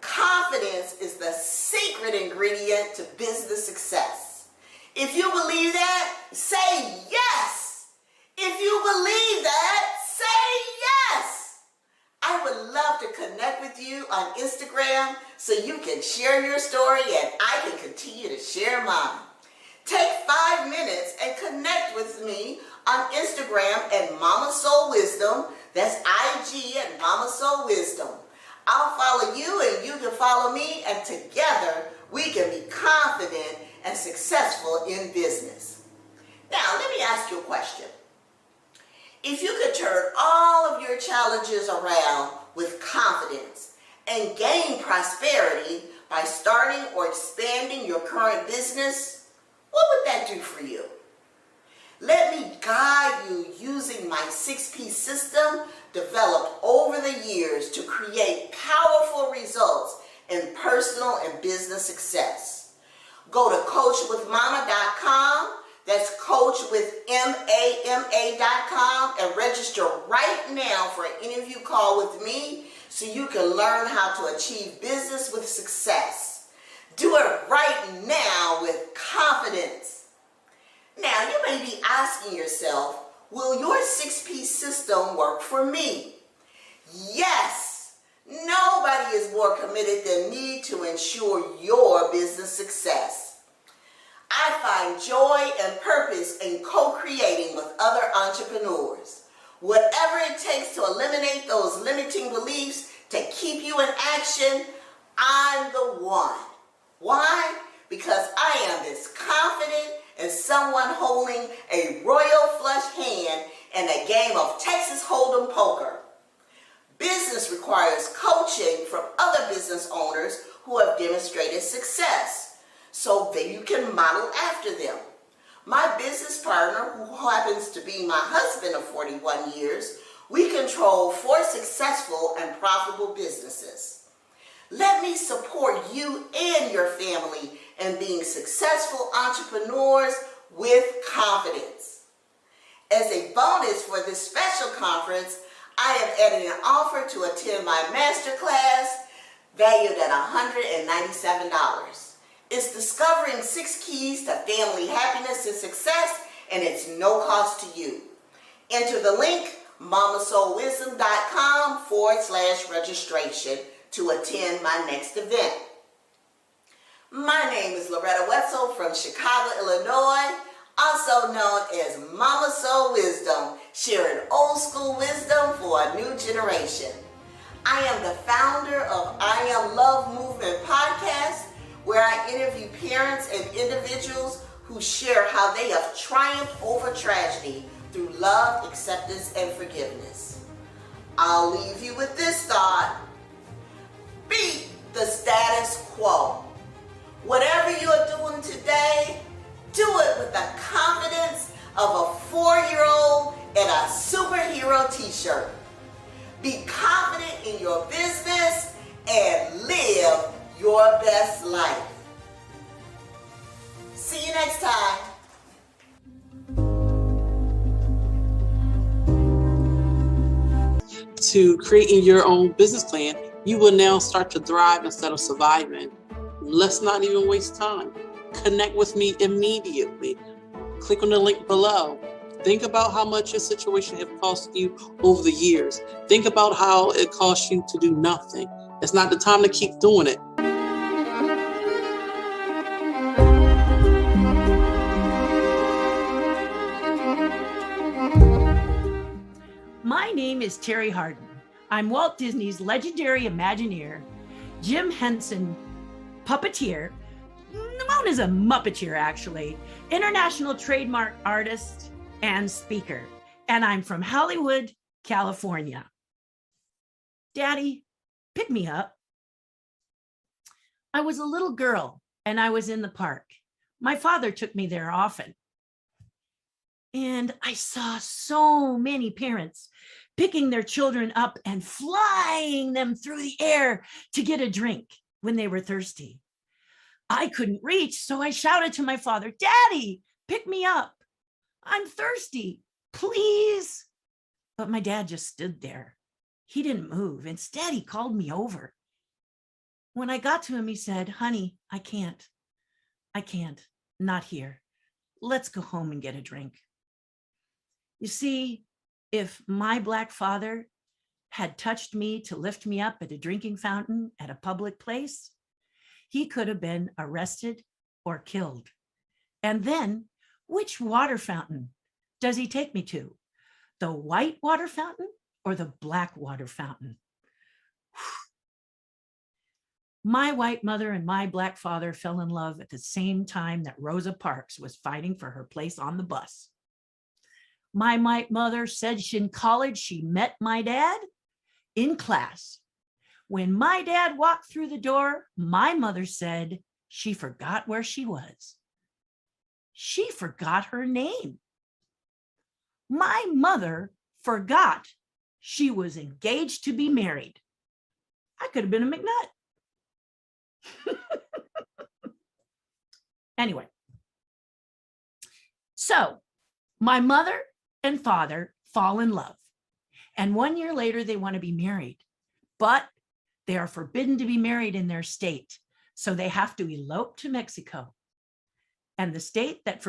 Confidence is the secret ingredient to business success. If you believe that, say yes. If you believe that, say yes. I would love to connect with you on Instagram so you can share your story and I can continue to share mine. Take 5 minutes and connect with me on Instagram at Mama Soul Wisdom. That's IG at Mama Soul Wisdom. I'll follow you and you can follow me, and together we can be confident and successful in business. Now, let me ask you a question. If you could turn all of your challenges around with confidence and gain prosperity by starting or expanding your current business, what would that do for you? Let me guide you using my 6P system developed over the years to create powerful results in personal and business success. Go to coachwithmama.com. That's coachwithmama.com and register right now for an interview call with me so you can learn how to achieve business with success. Do it right now with confidence. Now, you may be asking yourself, will your 6P system work for me? Yes. Nobody is more committed than me to ensure your business success. I I find joy and purpose in co-creating with other entrepreneurs. Whatever it takes to eliminate those limiting beliefs to keep you in action, I'm the one. Why? Because I am as confident as someone holding a royal flush hand in a game of Texas Hold'em poker. Business requires coaching from other business owners who have demonstrated success, so that you can model after them. My business partner, who happens to be my husband of 41 years, we control 4 successful and profitable businesses. Let me support you and your family in being successful entrepreneurs with confidence. As a bonus for this special conference, I have added an offer to attend my masterclass valued at $197. It's discovering 6 keys to family happiness and success, and it's no cost to you. Enter the link mamasoulwisdom.com/registration to attend my next event. My name is Loretta Wetzel from Chicago, Illinois, also known as Mama Soul Wisdom, sharing old school wisdom for a new generation. I am the founder of I Am Love Movement podcast, where I interview parents and individuals who share how they have triumphed over tragedy through love, acceptance, and forgiveness. I'll leave you with this thought: beat the status quo. Whatever you're doing today, do it with the confidence of a 4-year-old in a superhero t-shirt. Be confident in your business and live your best life. See you next time. To creating your own business plan, you will now start to thrive instead of surviving. Let's not even waste time. Connect with me immediately. Click on the link below. Think about how much your situation has cost you over the years. Think about how it cost you to do nothing. It's not the time to keep doing it. My name is Terry Harden. I'm Walt Disney's legendary Imagineer, Jim Henson puppeteer, known as a Muppeteer actually, international trademark artist, and speaker. And I'm from Hollywood, California. Daddy, pick me up. I was a little girl and I was in the park. My father took me there often. And I saw so many parents picking their children up and flying them through the air to get a drink when they were thirsty. I couldn't reach, so I shouted to my father, "Daddy, pick me up. I'm thirsty, please." But my dad just stood there. He didn't move. Instead, he called me over. When I got to him, he said, "Honey, I can't, not here. Let's go home and get a drink." You see, if my Black father had touched me to lift me up at a drinking fountain at a public place, he could have been arrested or killed. And then, which water fountain does he take me to? The white water fountain or the black water fountain? My white mother and my Black father fell in love at the same time that Rosa Parks was fighting for her place on the bus. My white mother said in college she met my dad in class. When my dad walked through the door, my mother said she forgot where she was. She forgot her name. My mother forgot she was engaged to be married. I could have been a McNutt. Anyway, so my mother and father fall in love. And 1 year later, they want to be married, but they are forbidden to be married in their state. So they have to elope to Mexico. And the state that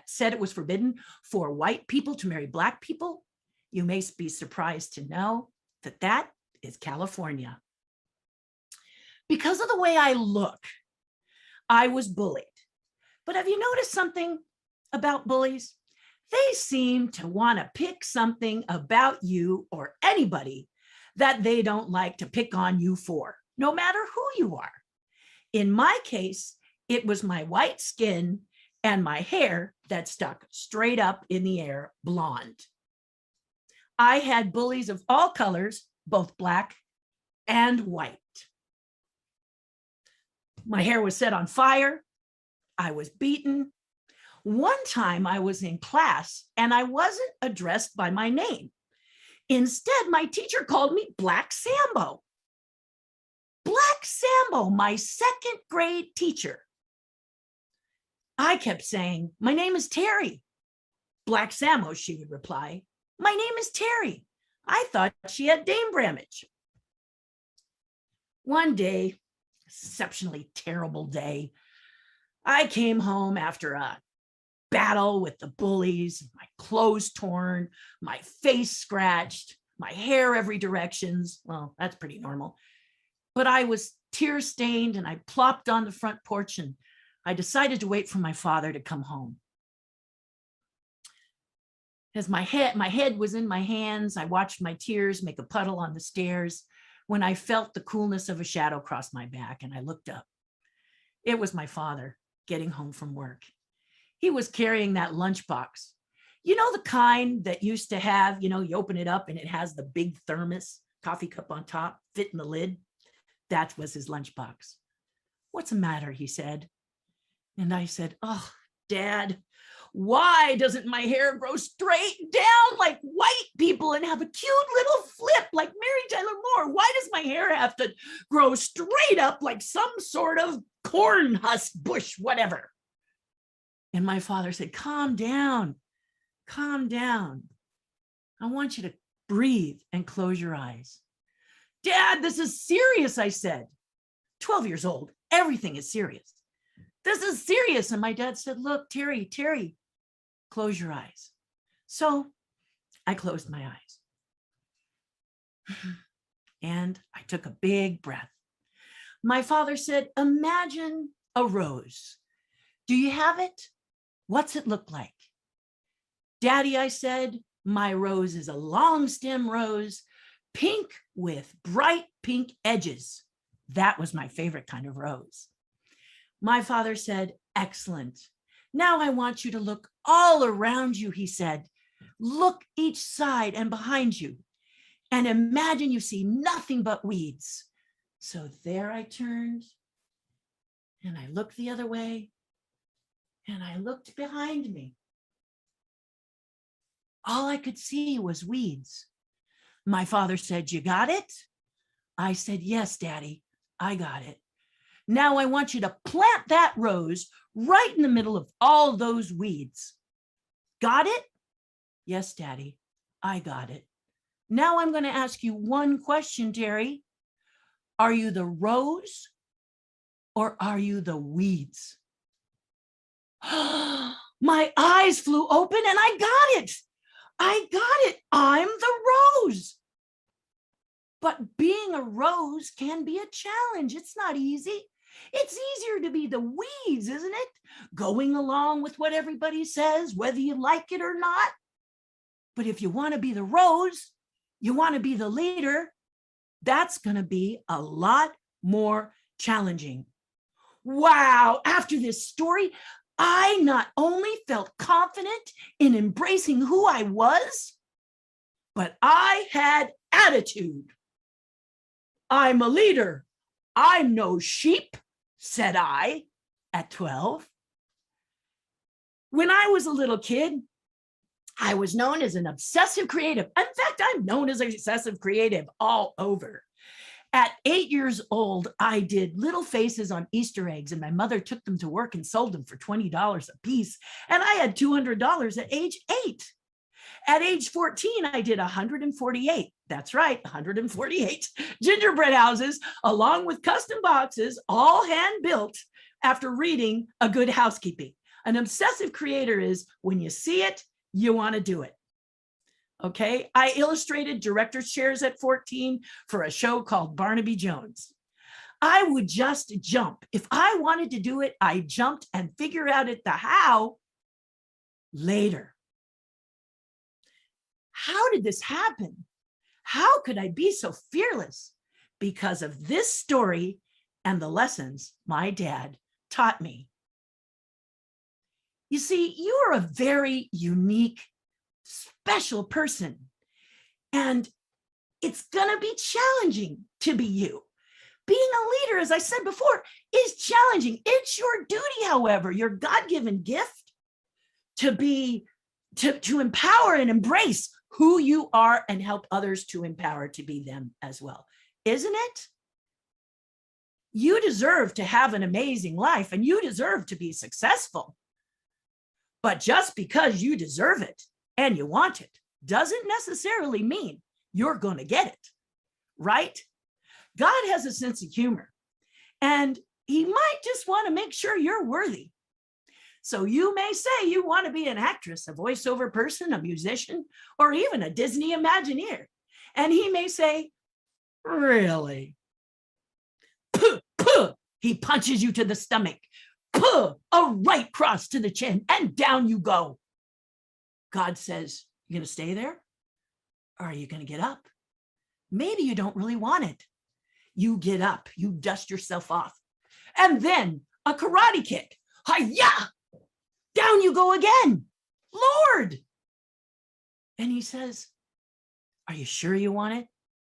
said it was forbidden for white people to marry Black people, you may be surprised to know that that is California. Because of the way I look, I was bullied. But have you noticed something about bullies? They seem to want to pick something about you or anybody that they don't like to pick on you for, no matter who you are. In my case, it was my white skin and my hair that stuck straight up in the air, blonde. I had bullies of all colors, both black and white. My hair was set on fire. I was beaten. One time I was in class and I wasn't addressed by my name. Instead, my teacher called me Black Sambo. Black Sambo, my second grade teacher. I kept saying, my name is Terry. Black Sambo, she would reply, my name is Terry. I thought she had Dame Bramage. One day, exceptionally terrible day, I came home after a battle with the bullies, my clothes torn, my face scratched, my hair every directions. Well, that's pretty normal. But I was tear stained and I plopped on the front porch and I decided to wait for my father to come home. As my head was in my hands, I watched my tears make a puddle on the stairs when I felt the coolness of a shadow cross my back and I looked up. It was my father getting home from work. He was carrying that lunchbox. You know, the kind that used to have, you open it up and it has the big thermos coffee cup on top, fit in the lid. That was his lunchbox. What's the matter? He said. And I said, oh, Dad, why doesn't my hair grow straight down like white people and have a cute little flip like Mary Tyler Moore? Why does my hair have to grow straight up like some sort of corn husk bush, whatever? And my father said, calm down, calm down. I want you to breathe and close your eyes. Dad, this is serious, I said. 12 years old, everything is serious. This is serious. And my dad said, look, Terry, close your eyes. So I closed my eyes. And I took a big breath. My father said, imagine a rose. Do you have it? What's it look like? Daddy, I said, my rose is a long stem rose, pink with bright pink edges. That was my favorite kind of rose. My father said, excellent. Now I want you to look all around you, he said. Look each side and behind you and imagine you see nothing but weeds. So there I turned and I looked the other way and I looked behind me. All I could see was weeds. My father said, you got it? I said, yes, Daddy, I got it. Now I want you to plant that rose right in the middle of all those weeds. Got it? Yes, Daddy, I got it. Now I'm going to ask you one question, Terry. Are you the rose or are you the weeds? My eyes flew open and I got it. I got it. I'm the rose. But being a rose can be a challenge. It's not easy. It's easier to be the weeds, isn't it? Going along with what everybody says, whether you like it or not. But if you want to be the rose, you want to be the leader, that's going to be a lot more challenging. Wow, after this story, I not only felt confident in embracing who I was, but I had attitude. I'm a leader. I'm no sheep, said I at 12. When I was a little kid, I was known as an obsessive creative. In fact, I'm known as an obsessive creative all over. At 8 years old, I did little faces on Easter eggs, and my mother took them to work and sold them for $20 a piece. And I had $200 at age 8. At age 14, I did 148. That's right, 148 gingerbread houses, along with custom boxes, all hand built after reading A Good Housekeeping. An obsessive creator is when you see it, you want to do it. Okay, I illustrated director's chairs at 14 for a show called Barnaby Jones. I would just jump. If I wanted to do it, I jumped and figured out the how later. How did this happen? How could I be so fearless? Because of this story and the lessons my dad taught me. You see, you are a very unique, special person, and it's going to be challenging to be you. Being a leader, as I said before, is challenging. It's your duty, however, your God-given gift to empower and embrace who you are and help others to empower to be them as well. Isn't it? You deserve to have an amazing life and you deserve to be successful. But just because you deserve it and you want it doesn't necessarily mean you're going to get it, right? God has a sense of humor, and he might just want to make sure you're worthy. So you may say you want to be an actress, a voiceover person, a musician, or even a Disney Imagineer. And he may say, really? Puh, puh. He punches you to the stomach. Puh, a right cross to the chin, and down you go. God says, you going to stay there? Or are you going to get up? Maybe you don't really want it. You get up, you dust yourself off. And then a karate kick. Hi-ya! Down you go again. Lord! And he says, are you sure you want it?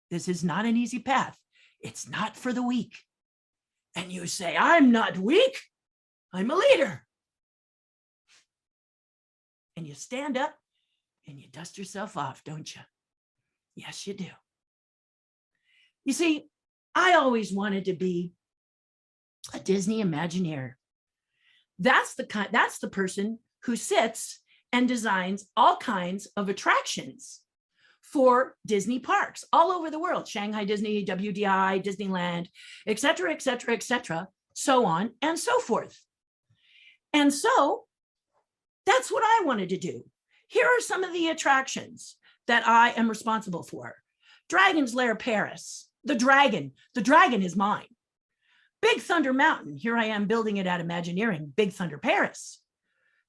This is not an easy path. It's not for the weak. And you say, I'm not weak. I'm a leader. And you stand up and you dust yourself off, don't you? Yes, you do. You see, I always wanted to be a Disney Imagineer. That's the person who sits and designs all kinds of attractions for Disney parks all over the world, Shanghai Disney, WDI, Disneyland, et cetera, so on and so forth. And so that's what I wanted to do. Here are some of the attractions that I am responsible for. Dragon's Lair Paris, the dragon is mine. Big Thunder Mountain, here I am building it at Imagineering, Big Thunder Paris.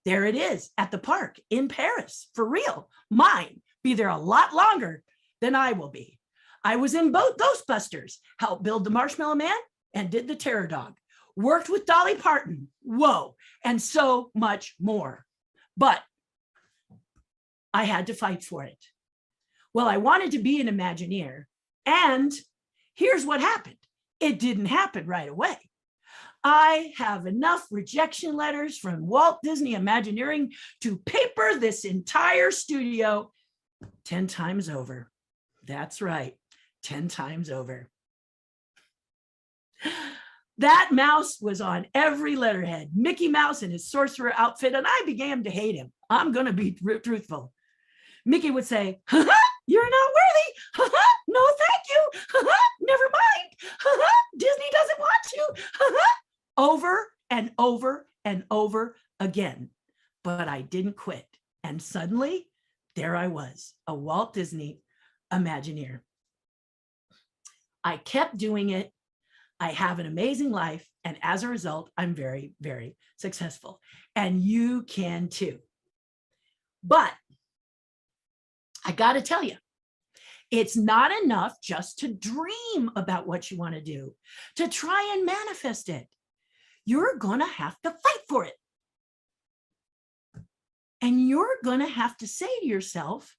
There it is at the park in Paris, for real, mine. Be there a lot longer than I will be. I was in both Ghostbusters, helped build the Marshmallow Man and did the Terror Dog. Worked with Dolly Parton, whoa, and so much more. But I had to fight for it. Well, I wanted to be an Imagineer, and here's what happened. It didn't happen right away. I have enough rejection letters from Walt Disney Imagineering to paper this entire studio 10 times over. That's right, 10 times over. That mouse was on every letterhead, Mickey Mouse in his sorcerer outfit, and I began to hate him. I'm going to be truthful. Mickey would say, you're not worthy. No, thank you. Never mind. Disney doesn't want you. Over and over and over again. But I didn't quit. And suddenly, there I was, a Walt Disney Imagineer. I kept doing it. I have an amazing life. And as a result, I'm very, very successful. And you can too. But I got to tell you, it's not enough just to dream about what you want to do, to try and manifest it. You're going to have to fight for it. And you're going to have to say to yourself,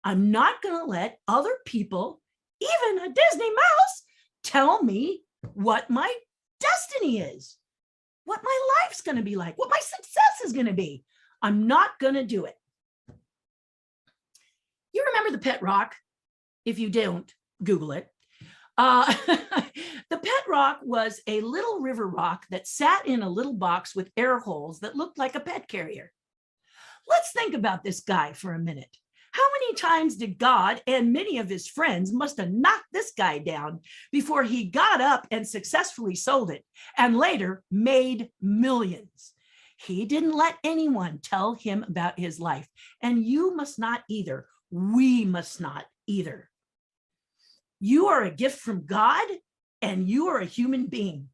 I'm not going to let other people, even a Disney mouse, tell me what my destiny is, what my life's going to be like, what my success is going to be. I'm not going to do it. You remember the pet rock? If you don't, Google it. The pet rock was a little river rock that sat in a little box with air holes that looked like a pet carrier. Let's think about this guy for a minute. How many times did God and many of his friends must have knocked this guy down before he got up and successfully sold it and later made millions? He didn't let anyone tell him about his life, and you must not either. We must not either. You are a gift from God, and you are a human being.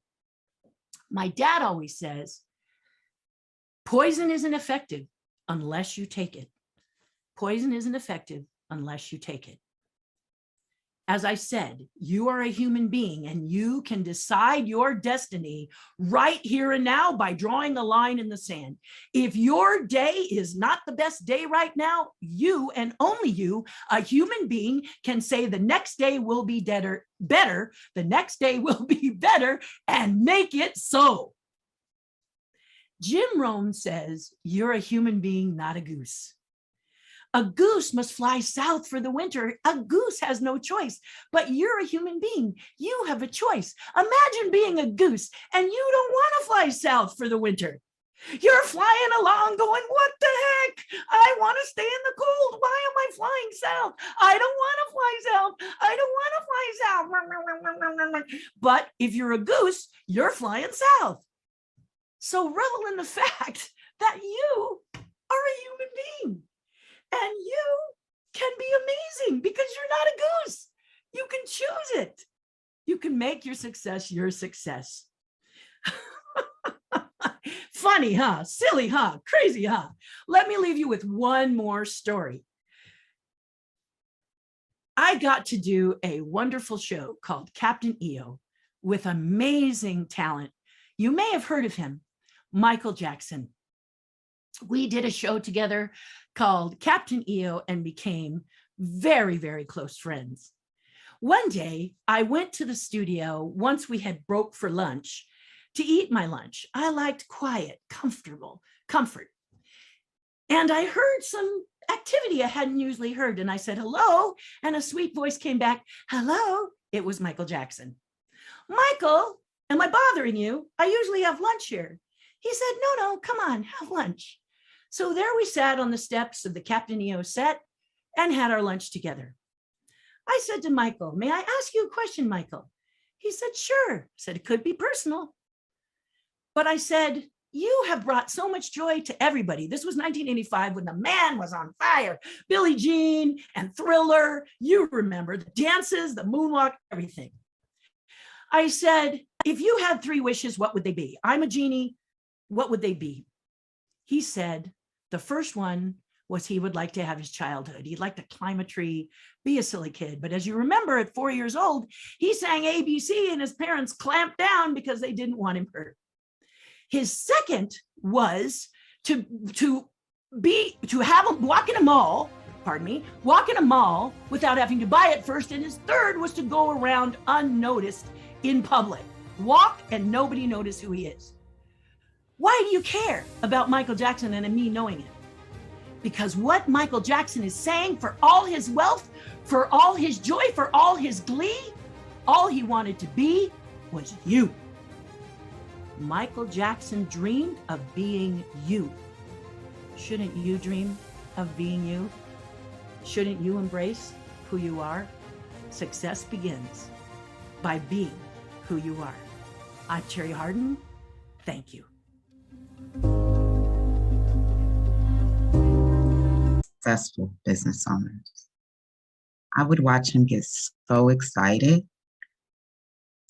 My dad always says, poison isn't effective unless you take it. Poison isn't effective unless you take it. As I said, you are a human being and you can decide your destiny right here and now by drawing a line in the sand. If your day is not the best day right now, you and only you, a human being, can say the next day will be better, the next day will be better, and make it so. Jim Rohn says, you're a human being, not a goose. A goose must fly south for the winter. A goose has no choice, but you're a human being. You have a choice. Imagine being a goose and you don't want to fly south for the winter. You're flying along going, what the heck? I want to stay in the cold. Why am I flying south? I don't want to fly south. I don't want to fly south. But if you're a goose, you're flying south. So revel in the fact that you are a human being. And you can be amazing because you're not a goose. You can choose it. You can make your success your success. Funny, huh? Silly, huh? Crazy, huh? Let me leave you with one more story. I got to do a wonderful show called Captain EO with amazing talent. You may have heard of him, Michael Jackson. We did a show together called Captain EO and became very, very close friends. One day I went to the studio once we had broke for lunch to eat my lunch. I liked quiet, comfort. And I heard some activity I hadn't usually heard. And I said, hello. And a sweet voice came back, hello. It was Michael Jackson. Michael, am I bothering you? I usually have lunch here. He said, no, come on, have lunch. So there we sat on the steps of the Captain EO set and had our lunch together. I said to Michael, may I ask you a question, Michael? He said, sure. I said, it could be personal. But I said, you have brought so much joy to everybody. This was 1985 when the man was on fire. Billie Jean and Thriller, you remember the dances, the moonwalk, everything. I said, if you had 3 wishes, what would they be? I'm a genie. What would they be? He said, the first one was he would like to have his childhood. He'd like to climb a tree, be a silly kid. But as you remember, at 4 years old, he sang ABC and his parents clamped down because they didn't want him hurt. His second was to have him walk in a mall, walk in a mall without having to buy it first. And his third was to go around unnoticed in public, walk and nobody notice who he is. Why do you care about Michael Jackson and me knowing it? Because what Michael Jackson is saying, for all his wealth, for all his joy, for all his glee, all he wanted to be was you. Michael Jackson dreamed of being you. Shouldn't you dream of being you? Shouldn't you embrace who you are? Success begins by being who you are. I'm Terry Harden. Thank you. Successful business owners. I would watch him get so excited,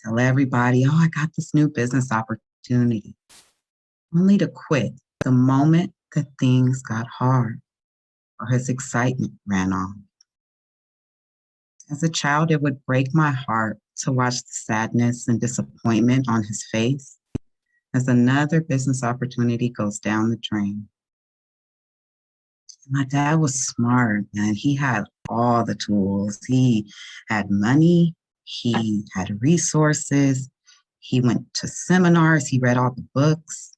tell everybody, oh, I got this new business opportunity, only to quit the moment that things got hard or his excitement ran off. As a child, it would break my heart to watch the sadness and disappointment on his face as another business opportunity goes down the drain. My dad was smart, man. He had all the tools. He had money. He had resources. He went to seminars. He read all the books.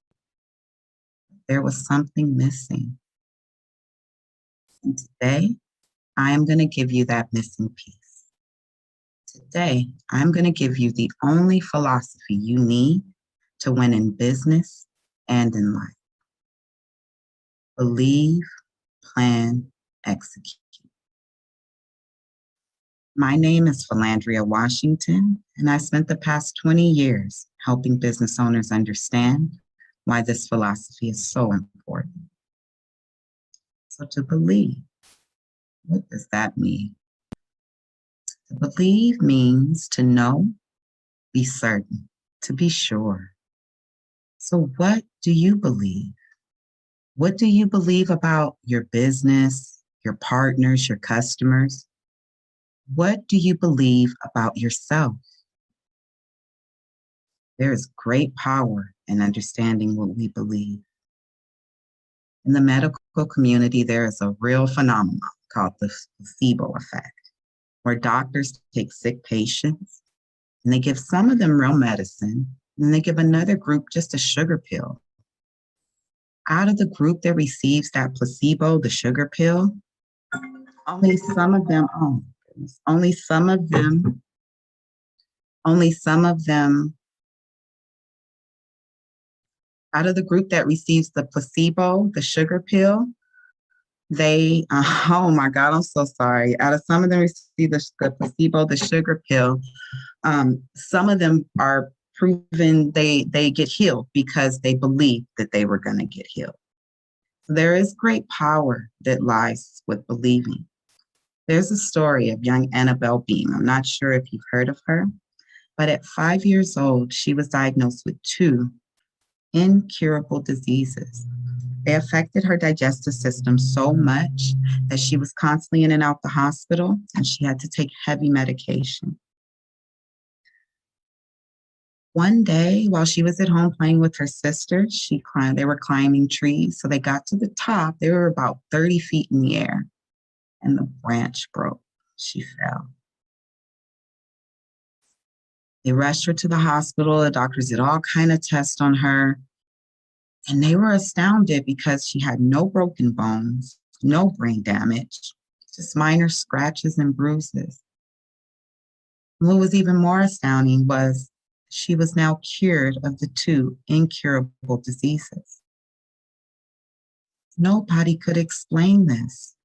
There was something missing. And today, I am going to give you that missing piece. Today, I'm going to give you the only philosophy you need to win in business and in life. Believe, plan, execute. My name is Philandria Washington, and I spent the past 20 years helping business owners understand why this philosophy is so important. So to believe, what does that mean? To believe means to know be certain, to be sure. So what do you believe? What do you believe about your business, your partners, your customers? What do you believe about yourself? There is great power in understanding what we believe. In the medical community, there is a real phenomenon called the placebo effect, where doctors take sick patients and they give some of them real medicine, and then they give another group just a sugar pill. Out of the group that receives that placebo, the sugar pill, only some of them, oh goodness, only some of them, out of the group that receives the placebo, the sugar pill, they, oh my God, I'm so sorry. Out of some of them receive the placebo, the sugar pill, some of them are proven they get healed because they believed that they were going to get healed. So there is great power that lies with believing. There's a story of young Annabelle Beam. I'm not sure if you've heard of her, but at 5 years old, she was diagnosed with 2 incurable diseases. They affected her digestive system so much that she was constantly in and out the hospital, and she had to take heavy medication. One day, while she was at home playing with her sister, they were climbing trees. So they got to the top. They were about 30 feet in the air, and the branch broke. She fell. They rushed her to the hospital. The doctors did all kinds of tests on her. And they were astounded because she had no broken bones, no brain damage, just minor scratches and bruises. What was even more astounding was she was now cured of the 2 incurable diseases. Nobody could explain this.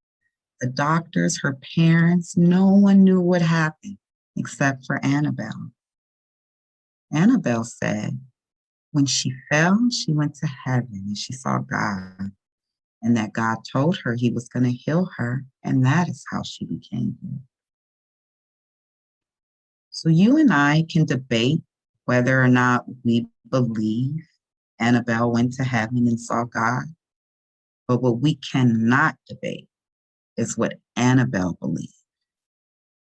The doctors, her parents, no one knew what happened except for Annabelle. Annabelle said when she fell, she went to heaven and she saw God, and that God told her he was going to heal her, and that is how she became healed. So you and I can debate whether or not we believe Annabelle went to heaven and saw God, but what we cannot debate is what Annabelle believed.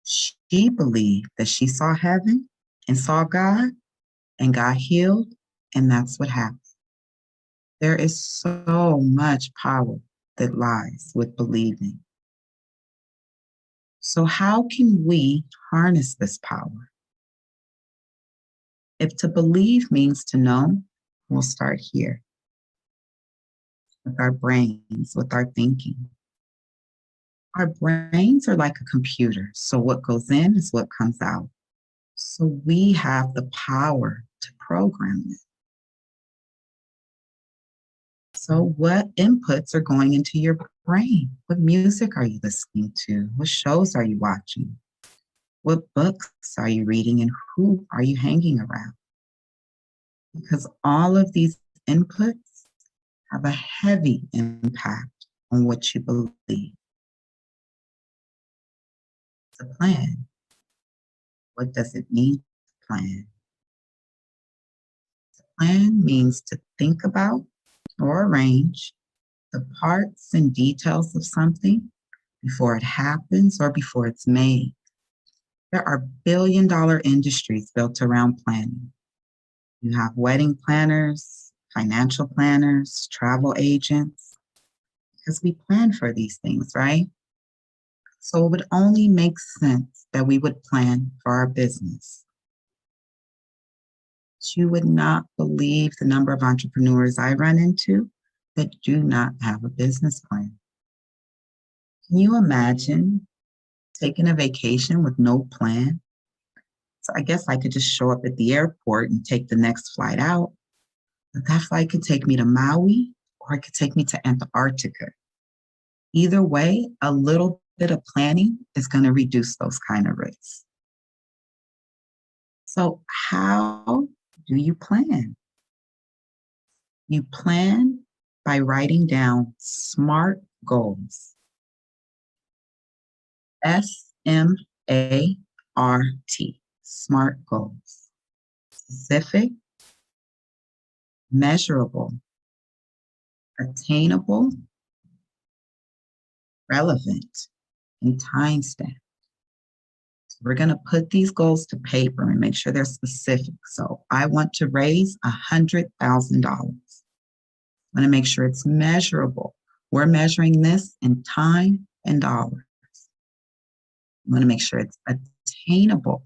She believed that she saw heaven and saw God and got healed, and that's what happened. There is so much power that lies with believing. So how can we harness this power? If to believe means to know, we'll start here with our brains, with our thinking. Our brains are like a computer, so what goes in is what comes out. So we have the power to program it. So what inputs are going into your brain? What music are you listening to? What shows are you watching? What books are you reading, and who are you hanging around? Because all of these inputs have a heavy impact on what you believe. To plan. What does it mean to plan? To plan means to think about or arrange the parts and details of something before it happens or before it's made. There are billion-dollar industries built around planning. You have wedding planners, financial planners, travel agents, because we plan for these things, right? So it would only make sense that we would plan for our business. You would not believe the number of entrepreneurs I run into that do not have a business plan. Can you imagine taking a vacation with no plan? So I guess I could just show up at the airport and take the next flight out. But that flight could take me to Maui, or it could take me to Antarctica. Either way, a little bit of planning is going to reduce those kind of risks. So how do you plan? You plan by writing down SMART goals. SMART, SMART goals. specific, measurable, attainable, relevant, and time stamped. So we're going to put these goals to paper and make sure they're specific. So I want to raise $100,000. I want to make sure it's measurable. We're measuring this in time and dollars. I want to make sure it's attainable.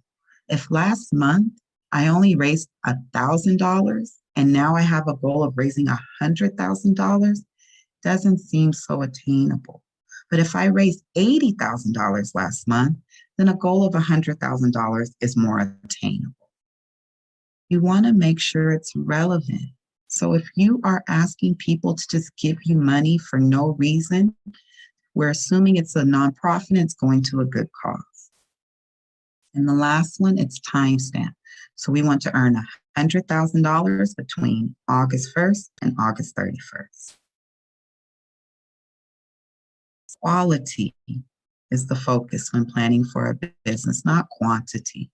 If last month I only raised $1,000 and now I have a goal of raising $100,000, doesn't seem so attainable. But if I raised $80,000 last month, then a goal of $100,000 is more attainable. You want to make sure it's relevant. So if you are asking people to just give you money for no reason, we're assuming it's a nonprofit and it's going to a good cause. And the last one, it's timestamp. So we want to earn $100,000 between August 1st and August 31st. Quality is the focus when planning for a business, not quantity.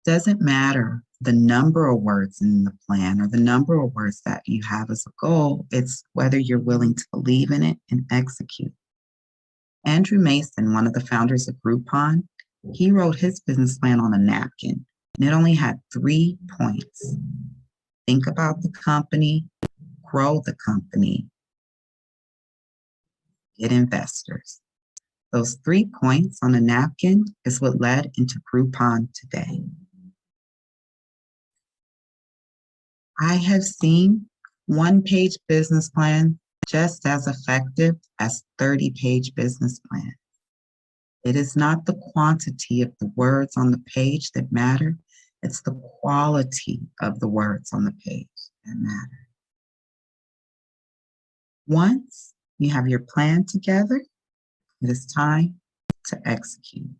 Doesn't matter the number of words in the plan or the number of words that you have as a goal, it's whether you're willing to believe in it and execute. Andrew Mason, one of the founders of Groupon, he wrote his business plan on a napkin, and it only had 3 points. Think about the company, grow the company, get investors. Those 3 points on a napkin is what led into Groupon today. I have seen one-page business plan just as effective as 30-page business plan. It is not the quantity of the words on the page that matter, it's the quality of the words on the page that matter. Once you have your plan together, it is time to execute.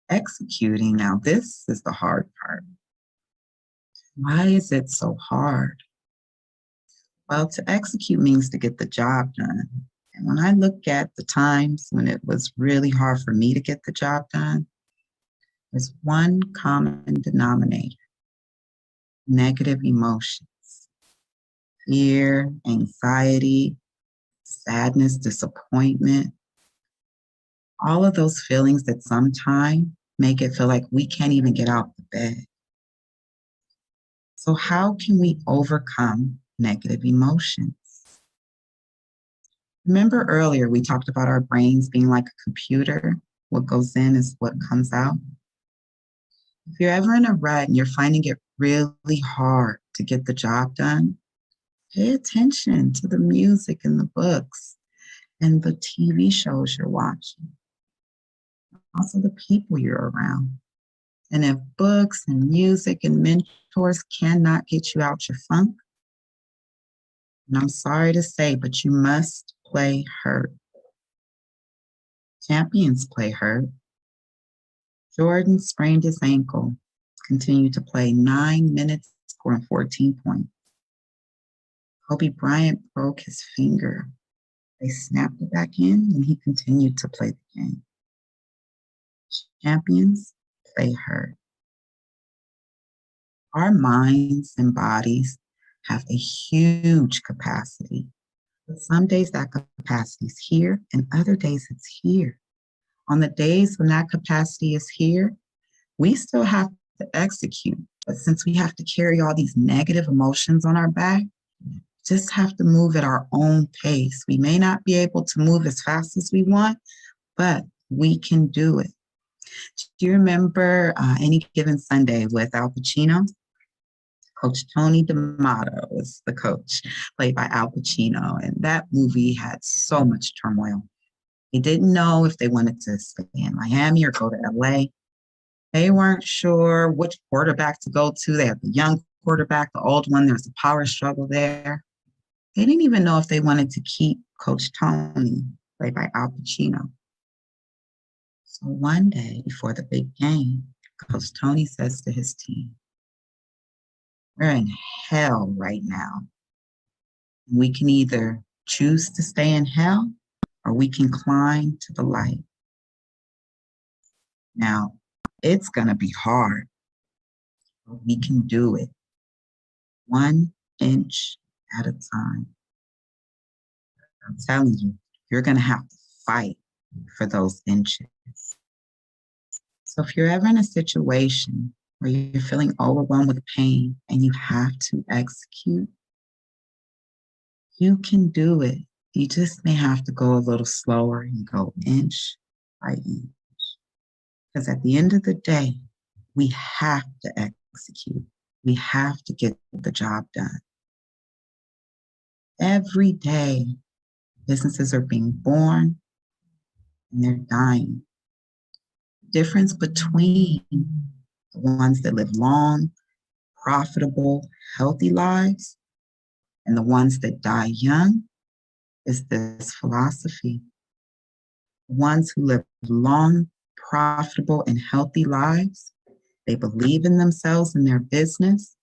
Executing, now this is the hard part. Why is it so hard? Well, to execute means to get the job done. And when I look at the times when it was really hard for me to get the job done, there's one common denominator: negative emotions, fear, anxiety, sadness, disappointment, all of those feelings that sometimes make it feel like we can't even get out of bed. So how can we overcome negative emotions? Remember earlier we talked about our brains being like a computer. What goes in is what comes out. If you're ever in a rut and you're finding it really hard to get the job done, pay attention to the music and the books and the TV shows you're watching. Also the people you're around. And if books and music and mentors cannot get you out your funk, and I'm sorry to say, but you must play hurt. Champions play hurt. Jordan sprained his ankle, continued to play 9 minutes, scoring 14 points. Kobe Bryant broke his finger. They snapped it back in and he continued to play the game. Champions play hurt. Our minds and bodies have a huge capacity. But some days that capacity is here and other days it's here. On the days when that capacity is here, we still have to execute. But since we have to carry all these negative emotions on our back, just have to move at our own pace. We may not be able to move as fast as we want, but we can do it. Do you remember Any Given Sunday with Al Pacino? Coach Tony D'Amato was the coach, played by Al Pacino, and that movie had so much turmoil. They didn't know if they wanted to stay in Miami or go to LA. They weren't sure which quarterback to go to. They had the young quarterback, the old one. There's a power struggle there. They didn't even know if they wanted to keep Coach Tony, played by Al Pacino. So one day before the big game, Coach Tony says to his team, "We're in hell right now. We can either choose to stay in hell or we can climb to the light." Now, it's going to be hard. We can do it 1 inch at a time. I'm telling you, you're going to have to fight for those inches. So if you're ever in a situation where you're feeling overwhelmed with pain and you have to execute, you can do it. You just may have to go a little slower and go inch by inch. Because at the end of the day, we have to execute. We have to get the job done. Every day, businesses are being born and they're dying. The difference between the ones that live long, profitable, healthy lives and the ones that die young is this philosophy. The ones who live long, profitable, and healthy lives, they believe in themselves and their business.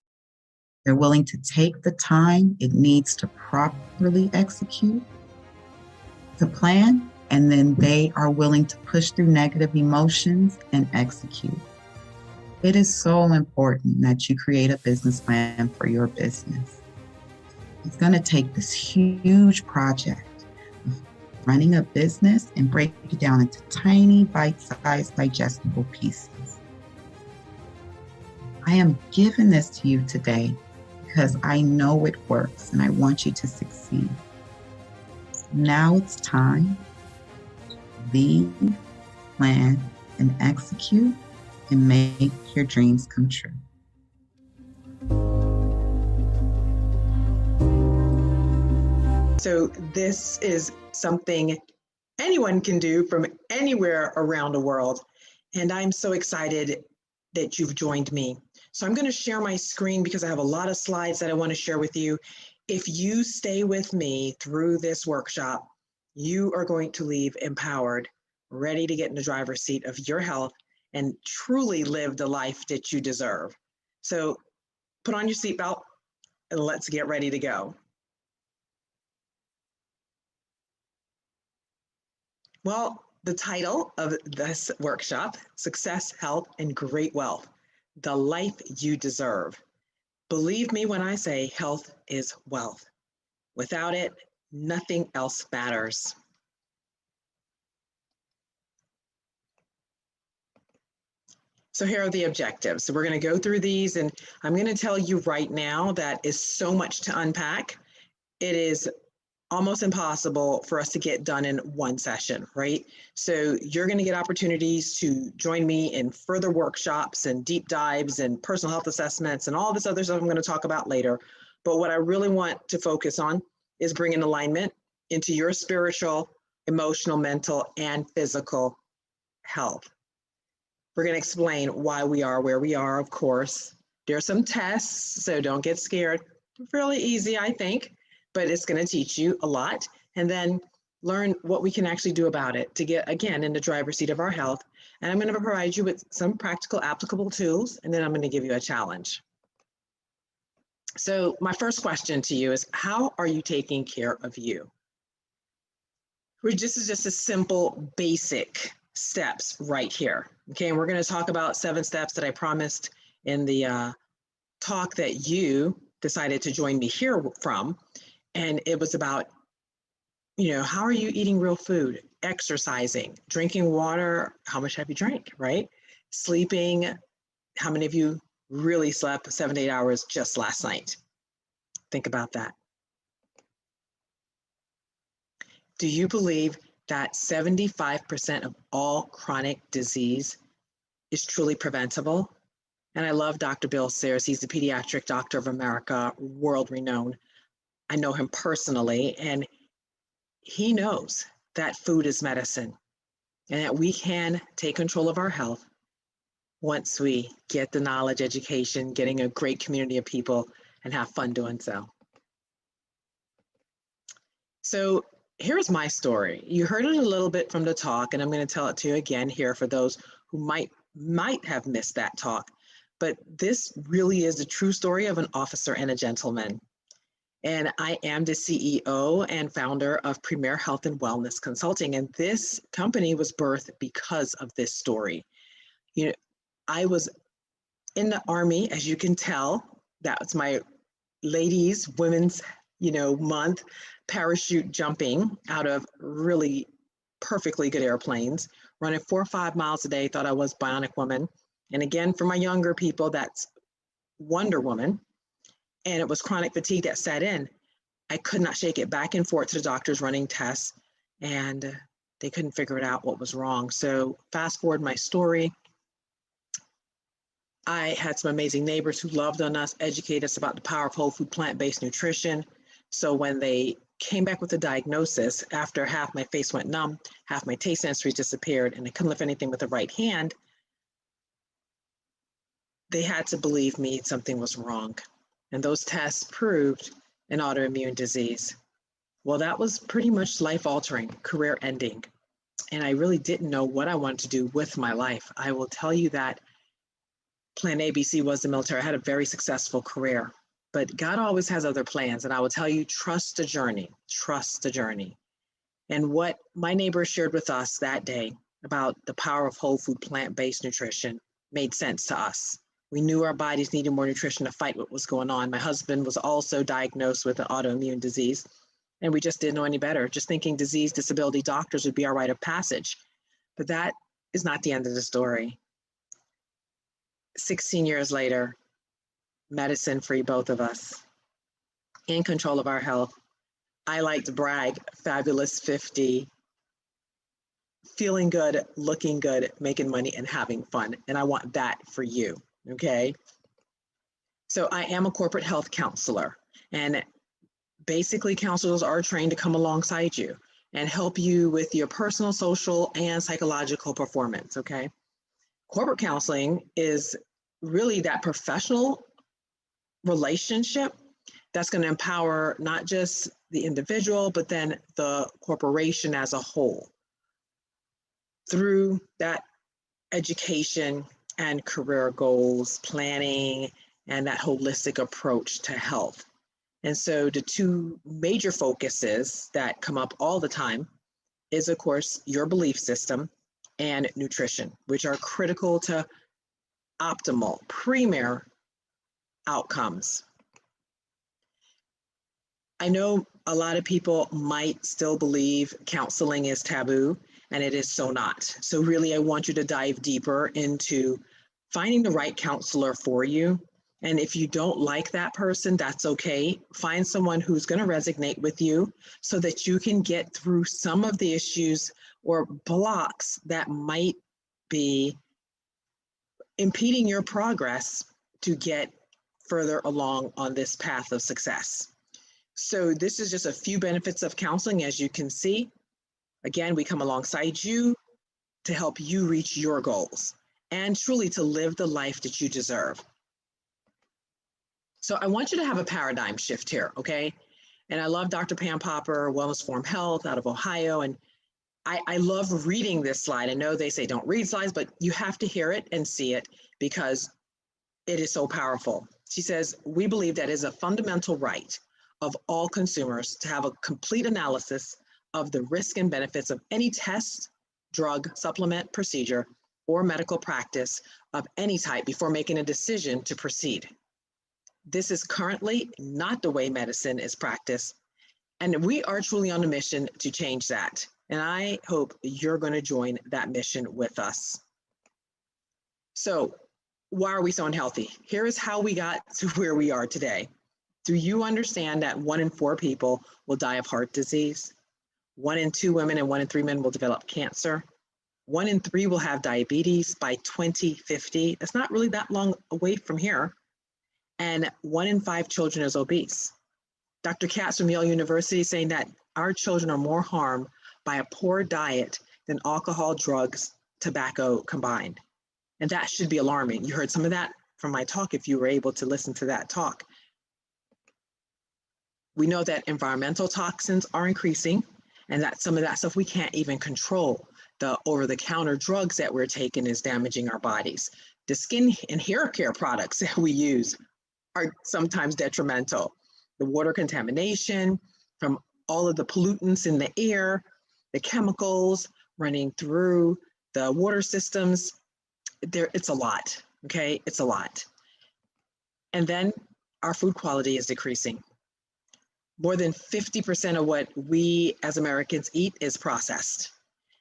They're willing to take the time it needs to properly execute the plan, and then they are willing to push through negative emotions and execute. It is so important that you create a business plan for your business. It's going to take this huge project of running a business and break it down into tiny, bite-sized, digestible pieces. I am giving this to you today because I know it works and I want you to succeed. Now it's time to lead, plan, and execute and make your dreams come true. So this is something anyone can do from anywhere around the world. And I'm so excited that you've joined me. So I'm going to share my screen because I have a lot of slides that I want to share with you. If you stay with me through this workshop, you are going to leave empowered, ready to get in the driver's seat of your health and truly live the life that you deserve. So put on your seatbelt and let's get ready to go. Well, the title of this workshop, Success, Health, and Great Wealth, the life you deserve. Believe me when I say health is wealth. Without it, nothing else matters. So here are the objectives. So we're going to go through these, and I'm going to tell you right now that is so much to unpack. It is almost impossible for us to get done in one session, right? So you're going to get opportunities to join me in further workshops and deep dives and personal health assessments and all this other stuff I'm going to talk about later. But what I really want to focus on is bringing alignment into your spiritual, emotional, mental, and physical health. We're going to explain why we are where we are, of course. There are some tests, so don't get scared. Fairly easy, I think, but it's going to teach you a lot. And then learn what we can actually do about it to get, again, in the driver's seat of our health. And I'm going to provide you with some practical, applicable tools, and then I'm going to give you a challenge. So my first question to you is, how are you taking care of you? This is just a simple, basic steps right here. Okay, and we're going to talk about 7 steps that I promised in the talk that you decided to join me here from. And it was about, how are you eating real food, exercising, drinking water, how much have you drank, right? Sleeping, how many of you really slept 7 to 8 hours just last night? Think about that. Do you believe that 75% of all chronic disease is truly preventable? And I love Dr. Bill Sears. He's the pediatric doctor of America, world renowned. I know him personally, and he knows that food is medicine and that we can take control of our health once we get the knowledge, education, getting a great community of people, and have fun doing so. So here's my story. You heard it a little bit from the talk, and I'm going to tell it to you again here for those who might have missed that talk. But this really is the true story of an officer and a gentleman. And I am the CEO and founder of Premier Health and Wellness Consulting. And this company was birthed because of this story. I was in the Army, as you can tell, that's my ladies, women's, month, parachute jumping out of really perfectly good airplanes, running 4 or 5 miles a day, thought I was Bionic Woman. And again, for my younger people, that's Wonder Woman. And it was chronic fatigue that set in. I could not shake it, back and forth to the doctors running tests, and they couldn't figure it out what was wrong. So fast forward my story. I had some amazing neighbors who loved on us, educated us about the power of whole food, plant-based nutrition. So when they came back with a diagnosis, after half my face went numb, half my taste sensories disappeared, and I couldn't lift anything with the right hand, they had to believe me something was wrong. And those tests proved an autoimmune disease. Well, that was pretty much life-altering, career-ending. And I really didn't know what I wanted to do with my life. I will tell you that Plan ABC was the military. I had a very successful career, but God always has other plans. And I will tell you, trust the journey, trust the journey. And what my neighbor shared with us that day about the power of whole food, plant-based nutrition made sense to us. We knew our bodies needed more nutrition to fight what was going on. My husband was also diagnosed with an autoimmune disease, and we just didn't know any better, just thinking disease, disability doctors would be our rite of passage. But that is not the end of the story. 16 years later, medicine-free, both of us, in control of our health. I like to brag, fabulous 50, feeling good, looking good, making money, and having fun. And I want that for you, okay? So I am a corporate health counselor, and basically counselors are trained to come alongside you and help you with your personal, social, and psychological performance, okay? Corporate counseling is really that professional relationship that's going to empower not just the individual, but then the corporation as a whole through that education and career goals, planning, and that holistic approach to health. And so the two major focuses that come up all the time is, of course, your belief system and nutrition, which are critical to optimal, premier outcomes. I know a lot of people might still believe counseling is taboo, and it is so not. So really, I want you to dive deeper into finding the right counselor for you. And if you don't like that person, that's okay. Find someone who's going to resonate with you so that you can get through some of the issues or blocks that might be impeding your progress to get further along on this path of success. So this is just a few benefits of counseling. As you can see, again, we come alongside you to help you reach your goals and truly to live the life that you deserve. So I want you to have a paradigm shift here, okay? And I love Dr. Pam Popper, Wellness Form Health out of Ohio. And I love reading this slide. I know they say don't read slides, but you have to hear it and see it because it is so powerful. She says, we believe that it is a fundamental right of all consumers to have a complete analysis of the risk and benefits of any test, drug, supplement, procedure, or medical practice of any type before making a decision to proceed. This is currently not the way medicine is practiced, and we are truly on a mission to change that. And I hope you're going to join that mission with us. So why are we so unhealthy? Here is how we got to where we are today. Do you understand that 1 in 4 people will die of heart disease? 1 in 2 women and 1 in 3 men will develop cancer. 1 in 3 will have diabetes by 2050. That's not really that long away from here. And 1 in 5 children is obese. Dr. Katz from Yale University is saying that our children are more harmed by a poor diet than alcohol, drugs, tobacco combined. And that should be alarming. You heard some of that from my talk if you were able to listen to that talk. We know that environmental toxins are increasing and that some of that stuff we can't even control. The over-the-counter drugs that we're taking is damaging our bodies. The skin and hair care products that we use are sometimes detrimental. The water contamination from all of the pollutants in the air, the chemicals running through the water systems, it's a lot, Okay, it's a lot. And then our food quality is decreasing. More than 50% of what we as Americans eat is processed.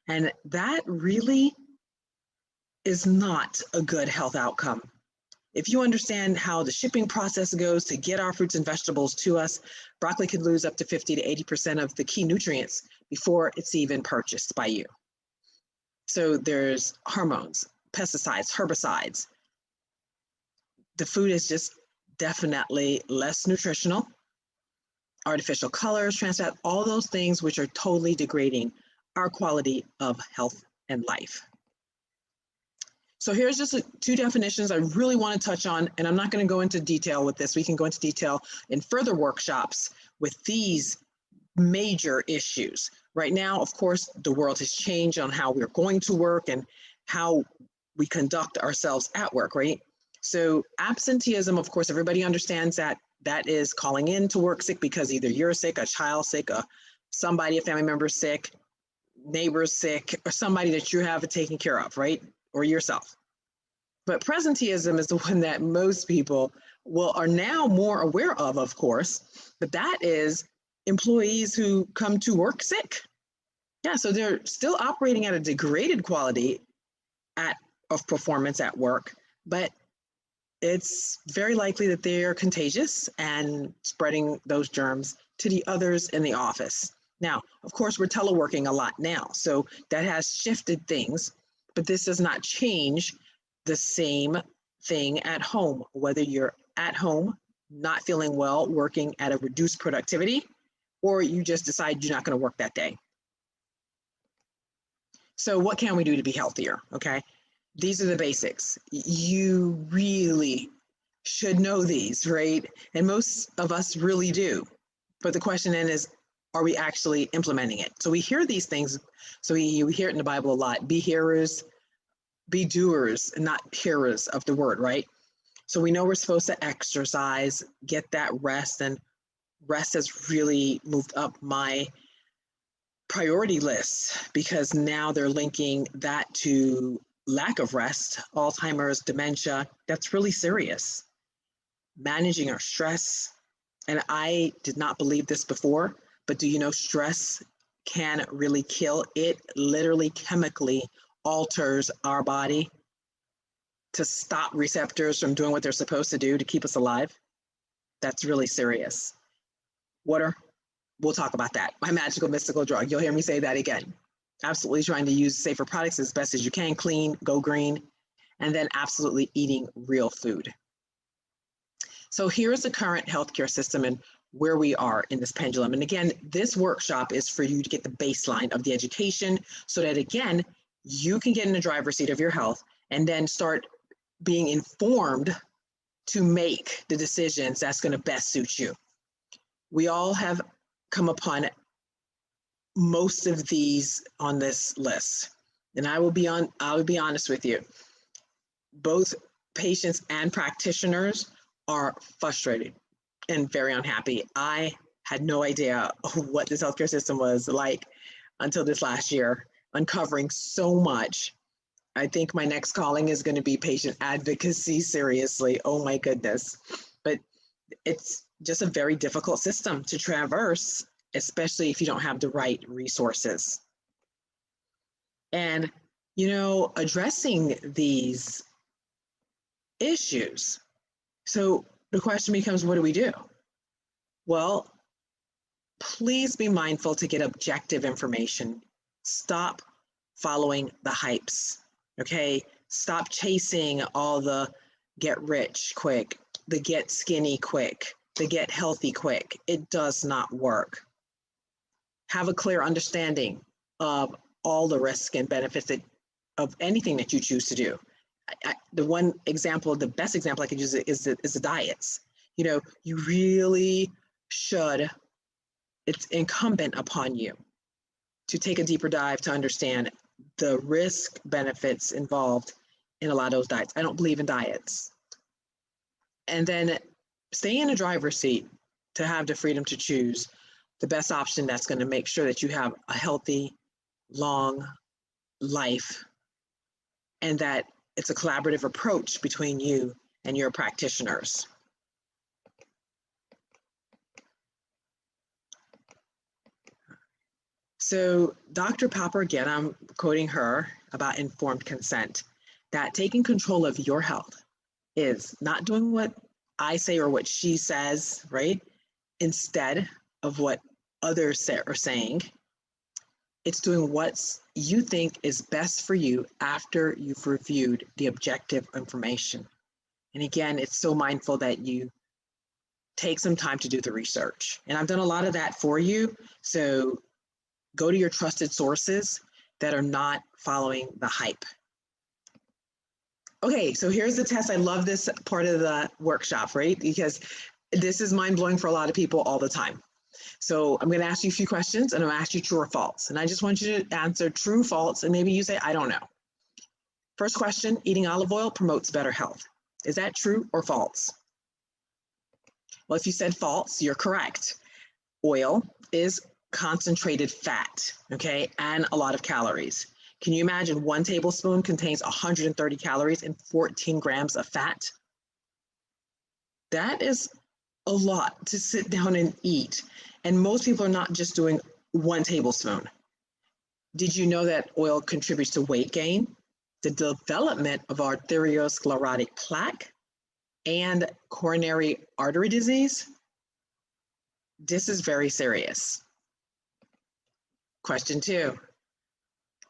And that really is not a good health outcome. If you understand how the shipping process goes to get our fruits and vegetables to us, broccoli could lose up to 50 to 80% of the key nutrients before it's even purchased by you. So there's hormones, pesticides, herbicides. The food is just definitely less nutritional. Artificial colors, trans fat, all those things which are totally degrading our quality of health and life. So here's just two definitions I really want to touch on, and I'm not going to go into detail with this. We can go into detail in further workshops with these major issues. Right now, of course, the world has changed on how we're going to work and how we conduct ourselves at work, right? So absenteeism, of course, everybody understands that that is calling in to work sick because either you're sick, a child sick, somebody, a family member sick, neighbors sick, or somebody that you have taken care of, right? Or yourself. But presenteeism is the one that most people are now more aware of course, but that is employees who come to work sick. Yeah, so they're still operating at a degraded quality of performance at work, but it's very likely that they are contagious and spreading those germs to the others in the office. Now, of course, we're teleworking a lot now, so that has shifted things, but this does not change the same thing at home, whether you're at home, not feeling well, working at a reduced productivity, or you just decide you're not going to work that day. So what can we do to be healthier? Okay, these are the basics. You really should know these, right? And most of us really do. But the question then is, are we actually implementing it? So we hear these things. So we hear it in the Bible a lot. Be hearers, be doers, and not hearers of the word, right? So we know we're supposed to exercise, get that rest, and rest has really moved up my priority list because now they're linking that to lack of rest, Alzheimer's, dementia. That's really serious. Managing our stress. And I did not believe this before, but do you know stress can really kill? It literally chemically alters our body to stop receptors from doing what they're supposed to do to keep us alive. That's really serious. Water, we'll talk about that. My magical mystical drug. You'll hear me say that again. Absolutely trying to use safer products as best as you can, clean, go green, and then absolutely eating real food. So here's the current healthcare system and where we are in this pendulum. And again, this workshop is for you to get the baseline of the education so that, again, you can get in the driver's seat of your health and then start being informed to make the decisions that's going to best suit you. We all have come upon most of these on this list. And I will be honest with you. Both patients and practitioners are frustrated and very unhappy. I had no idea what this healthcare system was like until this last year, uncovering so much. I think my next calling is going to be patient advocacy, seriously. Oh my goodness. But it's just a very difficult system to traverse, especially if you don't have the right resources. And, you know, addressing these issues. So the question becomes, what do we do? Well, please be mindful to get objective information. Stop following the hypes, okay? Stop chasing all the get rich quick, the get skinny quick, the get healthy quick. It does not work. Have a clear understanding of all the risks and benefits of anything that you choose to do. The one example, the best example I could use is the diets. You know, you really should, it's incumbent upon you to take a deeper dive to understand the risk benefits involved in a lot of those diets. I don't believe in diets. And then stay in a driver's seat to have the freedom to choose the best option that's going to make sure that you have a healthy, long life and that it's a collaborative approach between you and your practitioners. So Dr. Popper, again, I'm quoting her about informed consent, that taking control of your health is not doing what I say or what she says, right? Instead of what others are saying. It's doing what you think is best for you after you've reviewed the objective information. And again, it's so mindful that you take some time to do the research. And I've done a lot of that for you. So go to your trusted sources that are not following the hype. Okay, so here's the test. I love this part of the workshop, right? Because this is mind-blowing for a lot of people all the time. So I'm going to ask you a few questions and I'm going to ask you true or false. And I just want you to answer true, false, and maybe you say, I don't know. First question, eating olive oil promotes better health. Is that true or false? Well, if you said false, you're correct. Oil is concentrated fat, okay, and a lot of calories. Can you imagine 1 tablespoon contains 130 calories and 14 grams of fat? That is a lot to sit down and eat. And most people are not just doing 1 tablespoon. Did you know that oil contributes to weight gain, the development of arteriosclerotic plaque, and coronary artery disease? This is very serious. Question 2.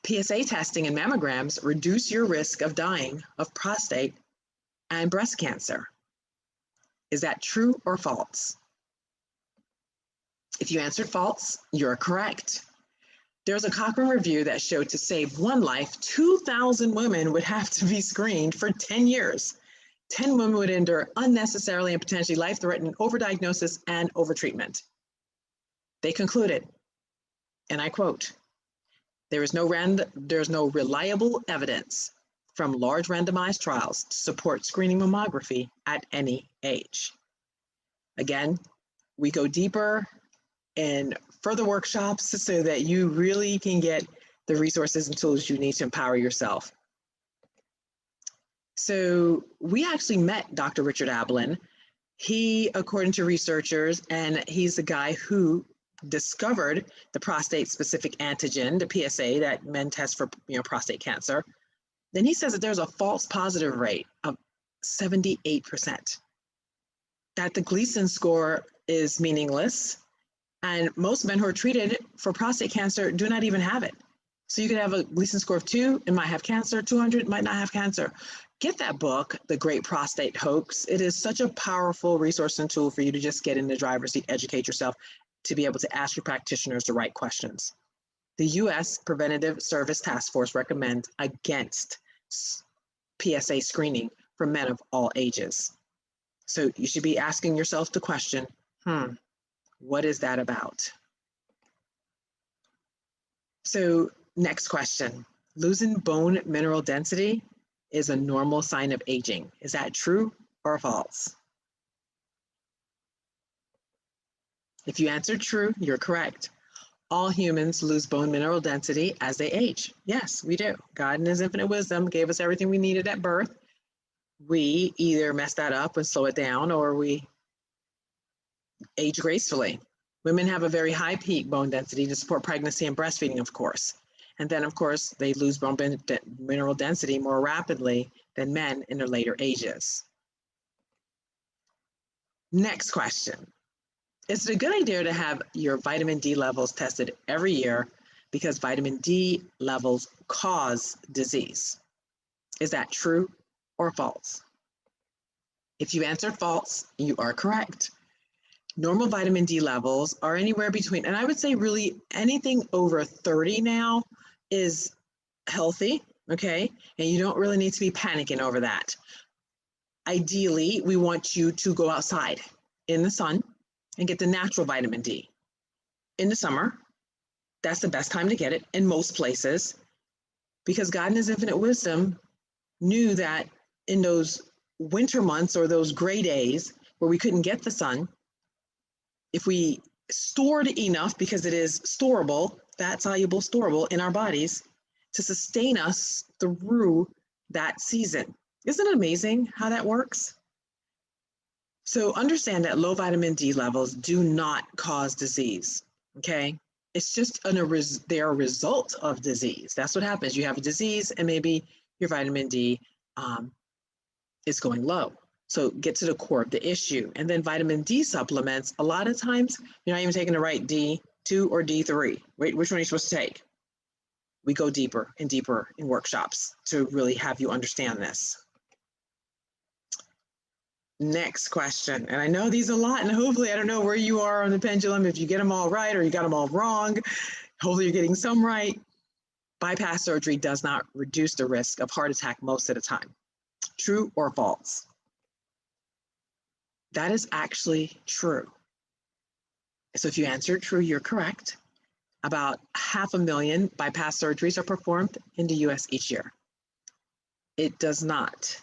PSA testing and mammograms reduce your risk of dying of prostate and breast cancer. Is that true or false? If you answered false, you're correct. There's a Cochrane review that showed to save 1 life, 2,000 women would have to be screened for 10 years. 10 women would endure unnecessarily and potentially life-threatening overdiagnosis and overtreatment. They concluded, and I quote, there's no reliable evidence from large randomized trials to support screening mammography at any age. Again, we go deeper in further workshops so that you really can get the resources and tools you need to empower yourself. So we actually met Dr. Richard Ablin. He, according to researchers, and he's the guy who discovered the prostate-specific antigen, the PSA, that men test for prostate cancer. Then he says that there's a false positive rate of 78%, that the Gleason score is meaningless, and most men who are treated for prostate cancer do not even have it. So you could have a Gleason score of 2 and might have cancer, 200 might not have cancer. Get that book, The Great Prostate Hoax. It is such a powerful resource and tool for you to just get in the driver's seat, educate yourself, to be able to ask your practitioners the right questions. The U.S. Preventative Service Task Force recommends against PSA screening for men of all ages. So you should be asking yourself the question, what is that about? So next question, losing bone mineral density is a normal sign of aging. Is that true or false? If you answered true, you're correct. All humans lose bone mineral density as they age. Yes, we do. God in his infinite wisdom gave us everything we needed at birth. We either mess that up and slow it down, or we age gracefully. Women have a very high peak bone density to support pregnancy and breastfeeding, of course. And then, of course, they lose bone mineral density more rapidly than men in their later ages. Next question. Is it a good idea to have your vitamin D levels tested every year because vitamin D levels cause disease? Is that true or false? If you answered false, you are correct. Normal vitamin D levels are anywhere between, and I would say really anything over 30 now is healthy, okay? And you don't really need to be panicking over that. Ideally, we want you to go outside in the sun and get the natural vitamin D. In the summer, that's the best time to get it in most places, because God in his infinite wisdom knew that in those winter months or those gray days where we couldn't get the sun, if we stored enough, because it is storable, fat soluble storable in our bodies, to sustain us through that season. Isn't it amazing how that works? So understand that low vitamin D levels do not cause disease, okay? It's just they're a result of disease. That's what happens. You have a disease and maybe your vitamin D is going low. So get to the core of the issue. And then vitamin D supplements, a lot of times, you're not even taking the right D2 or D3. Wait, which one are you supposed to take? We go deeper and deeper in workshops to really have you understand this. Next question, and I know these a lot, and hopefully I don't know where you are on the pendulum, if you get them all right or you got them all wrong. Hopefully you're getting some right. Bypass surgery does not reduce the risk of heart attack most of the time. True or false? That is actually true. So if you answered true, you're correct. About 500,000 bypass surgeries are performed in the US each year. It does not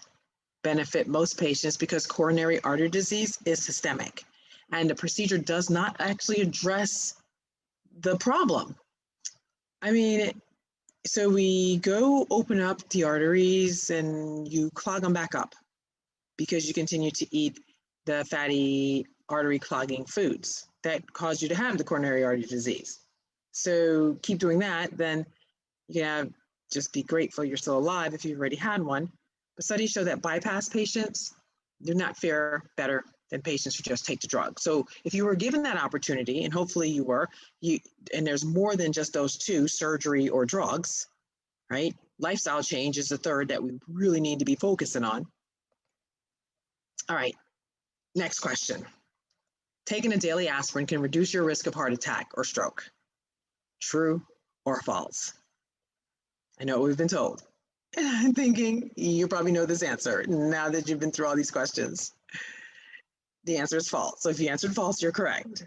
benefit most patients because coronary artery disease is systemic, and the procedure does not actually address the problem. I mean, so we go open up the arteries and you clog them back up because you continue to eat the fatty artery clogging foods that cause you to have the coronary artery disease. So keep doing that, then you can just be grateful you're still alive if you've already had one. But studies show that bypass patients do not fare better than patients who just take the drug. So if you were given that opportunity, and hopefully you were, and there's more than just those two, surgery or drugs, right? Lifestyle change is the third that we really need to be focusing on. All right, next question. Taking a daily aspirin can reduce your risk of heart attack or stroke. True or false? I know what we've been told. And I'm thinking you probably know this answer now that you've been through all these questions. The answer is false. So if you answered false, you're correct.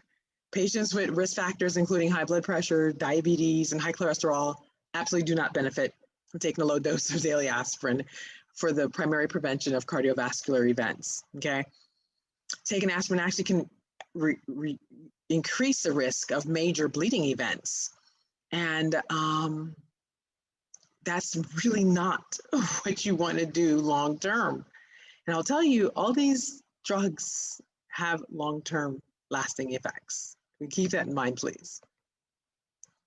Patients with risk factors, including high blood pressure, diabetes, and high cholesterol, absolutely do not benefit from taking a low dose of daily aspirin for the primary prevention of cardiovascular events, okay? Taking aspirin actually can increase the risk of major bleeding events. And that's really not what you want to do long term. And I'll tell you, all these drugs have long-term lasting effects. Keep that in mind, please.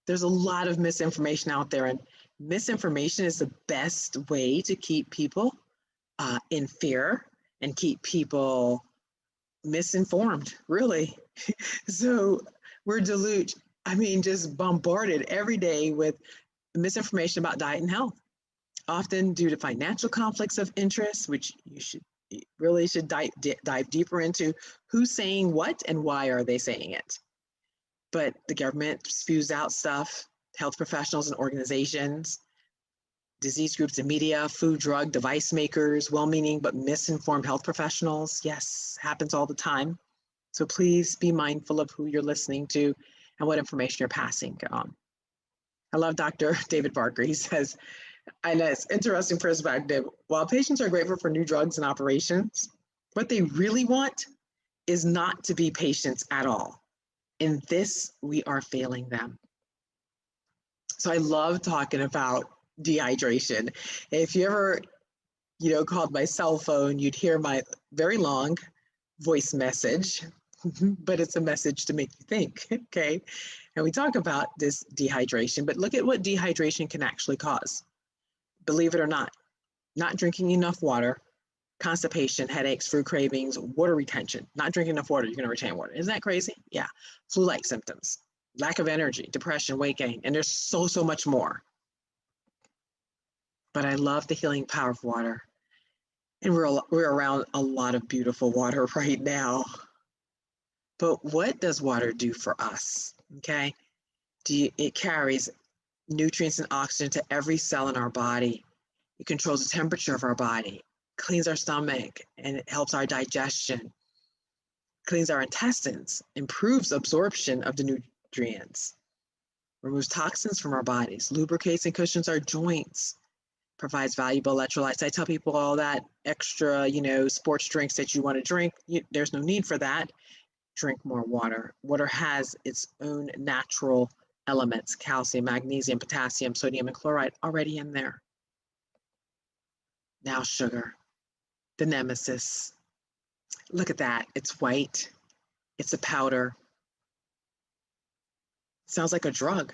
There's a lot of misinformation out there, and misinformation is the best way to keep people in fear and keep people misinformed, really. So we're just bombarded every day with misinformation about diet and health, often due to financial conflicts of interest, which you should dive deeper into who's saying what and why are they saying it. But the government spews out stuff, health professionals and organizations, disease groups and media, food, drug, device makers, well-meaning but misinformed health professionals. Yes, happens all the time. So please be mindful of who you're listening to and what information you're passing on. I love Dr. David Barker. He says, and it's interesting perspective, while patients are grateful for new drugs and operations, what they really want is not to be patients at all. In this, we are failing them. So I love talking about dehydration. If you ever, called my cell phone, you'd hear my very long voice message, but it's a message to make you think, okay? And we talk about this dehydration, but look at what dehydration can actually cause. Believe it or not drinking enough water, constipation, headaches, food cravings, water retention. Not drinking enough water, you're going to retain water. Isn't that crazy? Yeah. Flu-like symptoms, lack of energy, depression, weight gain, and there's so much more. But I love the healing power of water. And we're around a lot of beautiful water right now. But what does water do for us? Okay. It carries nutrients and oxygen to every cell in our body. It controls the temperature of our body, cleans our stomach, and it helps our digestion, cleans our intestines, improves absorption of the nutrients, removes toxins from our bodies, lubricates and cushions our joints, provides valuable electrolytes. I tell people all that extra, sports drinks that you want to drink, there's no need for that. Drink more water. Water has its own natural elements, calcium, magnesium, potassium, sodium, and chloride already in there. Now sugar, the nemesis. Look at that. It's white. It's a powder. Sounds like a drug.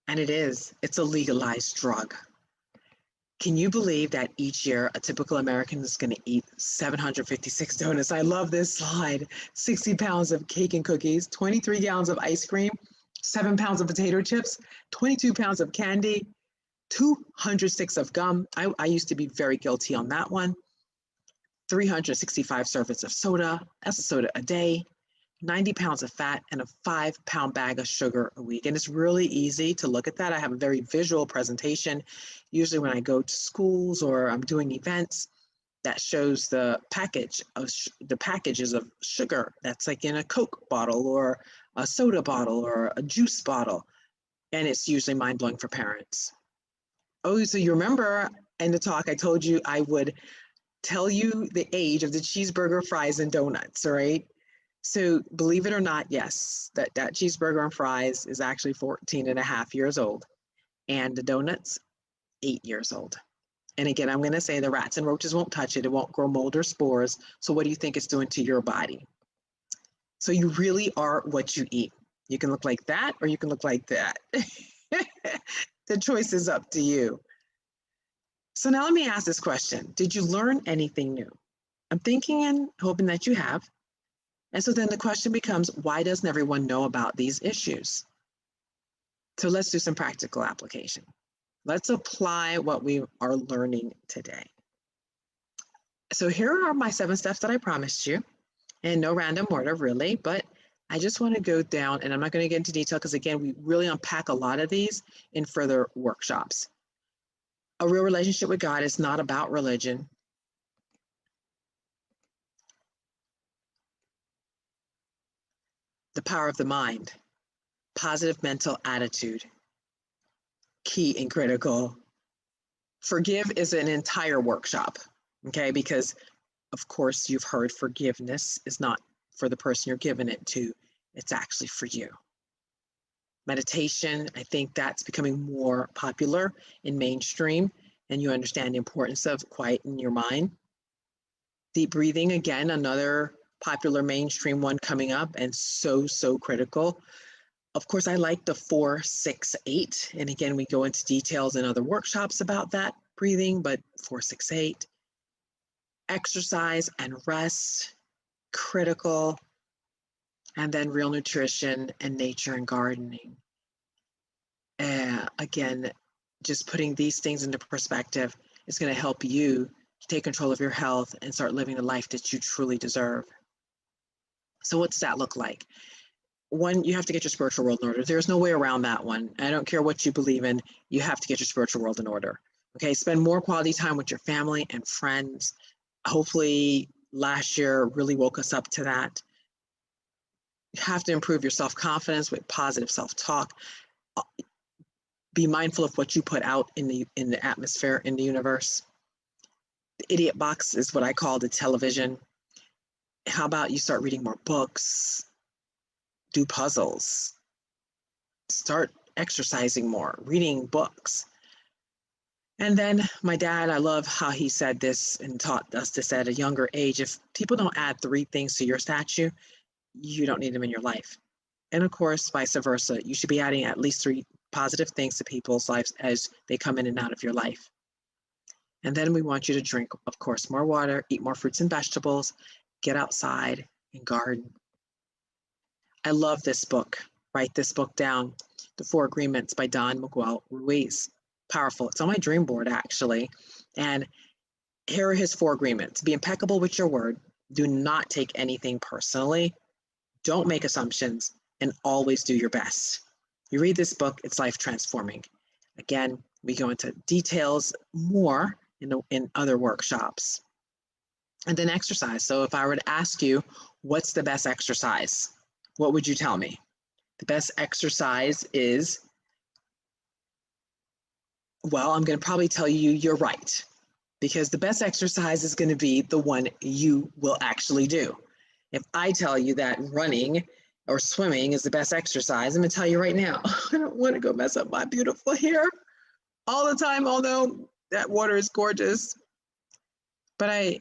And it is. It's a legalized drug. Can you believe that each year a typical American is going to eat 756 donuts? I love this slide. 60 pounds of cake and cookies, 23 gallons of ice cream, 7 pounds of potato chips, 22 pounds of candy, 200 sticks of gum. I used to be very guilty on that one. 365 servings of soda. That's a soda a day. 90 pounds of fat, and a 5-pound bag of sugar a week. And it's really easy to look at that. I have a very visual presentation, usually when I go to schools or I'm doing events, that shows the the packages of sugar that's like in a Coke bottle or a soda bottle or a juice bottle. And it's usually mind-blowing for parents. Oh, so you remember in the talk I told you I would tell you the age of the cheeseburger, fries, and donuts, right? So believe it or not, yes, that cheeseburger and fries is actually 14 and a half years old. And the donuts, 8 years old. And again, I'm going to say the rats and roaches won't touch it. It won't grow mold or spores. So what do you think it's doing to your body? So you really are what you eat. You can look like that or you can look like that. The choice is up to you. So now let me ask this question. Did you learn anything new? I'm thinking and hoping that you have. And so then the question becomes, why doesn't everyone know about these issues? So let's do some practical application. Let's apply what we are learning today. So here are my 7 steps that I promised you, in no random order really, but I just want to go down, and I'm not going to get into detail because again, we really unpack a lot of these in further workshops. A real relationship with God is not about religion. The power of the mind, positive mental attitude, key and critical. Forgive is an entire workshop, okay? Because of course you've heard forgiveness is not for the person you're giving it to, it's actually for you. Meditation, I think that's becoming more popular in mainstream, and you understand the importance of quieting your mind. Deep breathing, again, another popular mainstream one coming up and so critical. Of course, I like the 4-6-8. And again, we go into details in other workshops about that breathing, but 4-6-8. Exercise and rest, critical. And then real nutrition and nature and gardening. Again, just putting these things into perspective is going to help you take control of your health and start living the life that you truly deserve. So what does that look like? One, you have to get your spiritual world in order. There's no way around that one. I don't care what you believe in, you have to get your spiritual world in order. Okay, spend more quality time with your family and friends. Hopefully last year really woke us up to that. You have to improve your self-confidence with positive self-talk. Be mindful of what you put out in the atmosphere, in the universe. The idiot box is what I call the television. How about you start reading more books, do puzzles, start exercising more, reading books. And then my dad, I love how he said this and taught us this at a younger age. If people don't add 3 things to your statue, you don't need them in your life. And of course, vice versa. You should be adding at least 3 positive things to people's lives as they come in and out of your life. And then we want you to drink, of course, more water, eat more fruits and vegetables, get outside and garden. I love this book. Write this book down, The 4 Agreements by Don Miguel Ruiz. Powerful. It's on my dream board, actually. And here are his 4 agreements. Be impeccable with your word. Do not take anything personally. Don't make assumptions, and always do your best. You read this book, it's life transforming. Again, we go into details more in other workshops. And then exercise. So if I were to ask you, what's the best exercise? What would you tell me? The best exercise is, well, I'm going to probably tell you you're right, because the best exercise is going to be the one you will actually do. If I tell you that running or swimming is the best exercise, I'm going to tell you right now, I don't want to go mess up my beautiful hair all the time, although that water is gorgeous. but I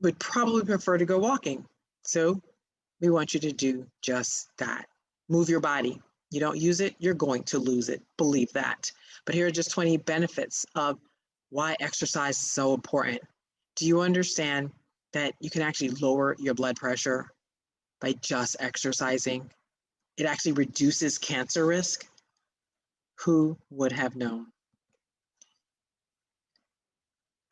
would probably prefer to go walking. So we want you to do just that. Move your body. You don't use it, you're going to lose it. Believe that. But here are just 20 benefits of why exercise is so important. Do you understand that you can actually lower your blood pressure by just exercising? It actually reduces cancer risk. Who would have known?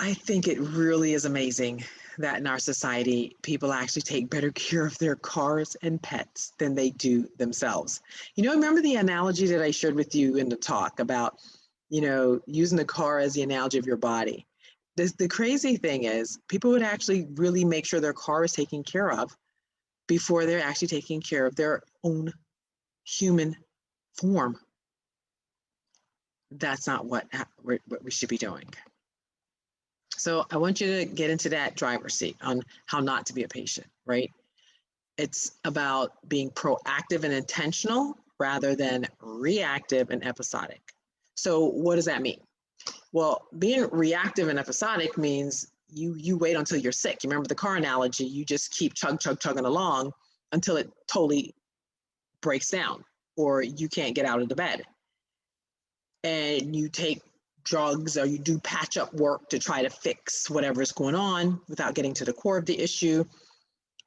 I think it really is amazing that in our society, people actually take better care of their cars and pets than they do themselves. You know, remember the analogy that I shared with you in the talk about, you know, using the car as the analogy of your body. The crazy thing is people would actually really make sure their car is taken care of before they're actually taking care of their own human form. That's not what we should be doing. So I want you to get into that driver's seat on how not to be a patient, right? It's about being proactive and intentional rather than reactive and episodic. So what does that mean? Well, being reactive and episodic means you wait until you're sick. You remember the car analogy, you just keep chugging along until it totally breaks down or you can't get out of the bed. And you take drugs or you do patch up work to try to fix whatever's going on without getting to the core of the issue.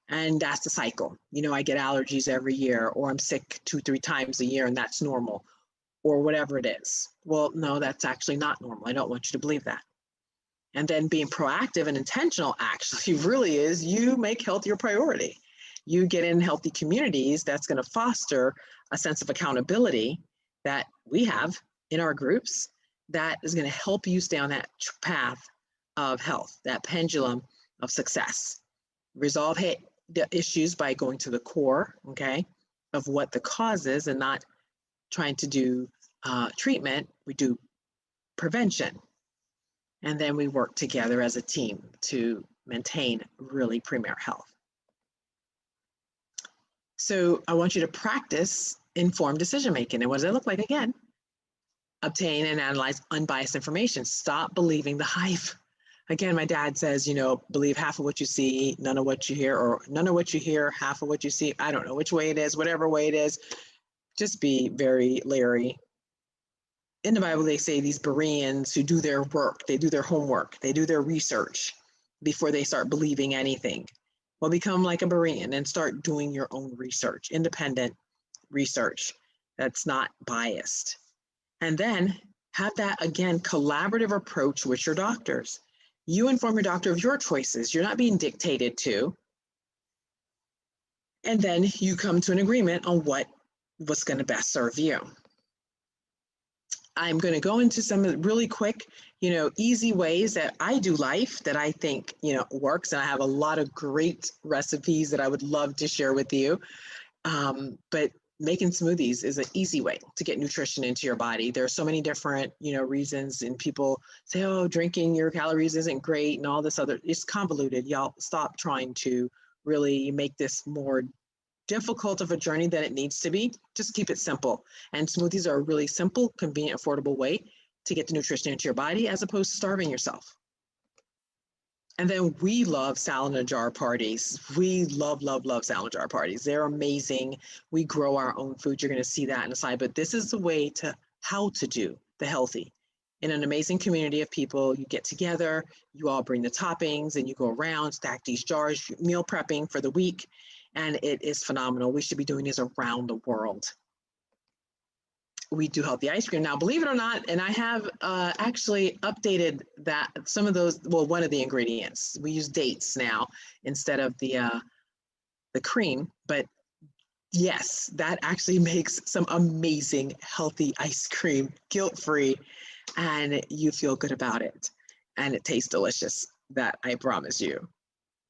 And that's the cycle. You know, I get allergies every year, or I'm sick 2-3 times a year and that's normal, or whatever it is. Well, no, that's actually not normal. I don't want you to believe that. And then being proactive and intentional actually really is you make health your priority. You get in healthy communities that's going to foster a sense of accountability that we have in our groups that is going to help you stay on that path of health, that pendulum of success. Resolve the issues by going to the core, okay, of what the cause is and not trying to do treatment. We do prevention. And then we work together as a team to maintain really premier health. So I want you to practice informed decision-making. And what does that look like? Again, obtain and analyze unbiased information. Stop believing the hype. Again, my dad says, you know, believe half of what you see, none of what you hear, or none of what you hear, half of what you see. I don't know which way it is, whatever way it is. Just be very leery. In the Bible, they say these Bereans who do their work, they do their homework, they do their research before they start believing anything. Well, become like a Berean and start doing your own research, independent research that's not biased. And then have that, again, collaborative approach with your doctors. You inform your doctor of your choices. You're not being dictated to. And then you come to an agreement on what's going to best serve you. I'm going to go into some really quick, easy ways that I do life that I think, works. And I have a lot of great recipes that I would love to share with you. But making smoothies is an easy way to get nutrition into your body. There are so many different, reasons, and people say, oh, drinking your calories isn't great and all this other, it's convoluted. Y'all stop trying to really make this more difficult of a journey than it needs to be. Just keep it simple. And smoothies are a really simple, convenient, affordable way to get the nutrition into your body as opposed to starving yourself. And then we love salad in a jar parties. We love salad in a jar parties. They're amazing. We grow our own food. You're going to see that in a slide, but this is the way to how to do the healthy. In an amazing community of people, you get together, you all bring the toppings and you go around, stack these jars, meal prepping for the week. And it is phenomenal. We should be doing this around the world. We do healthy ice cream. Now, believe it or not, and I have actually updated that some of those, well, one of the ingredients. We use dates now instead of the cream, but yes, that actually makes some amazing healthy ice cream, guilt-free, and you feel good about it. And it tastes delicious, that I promise you.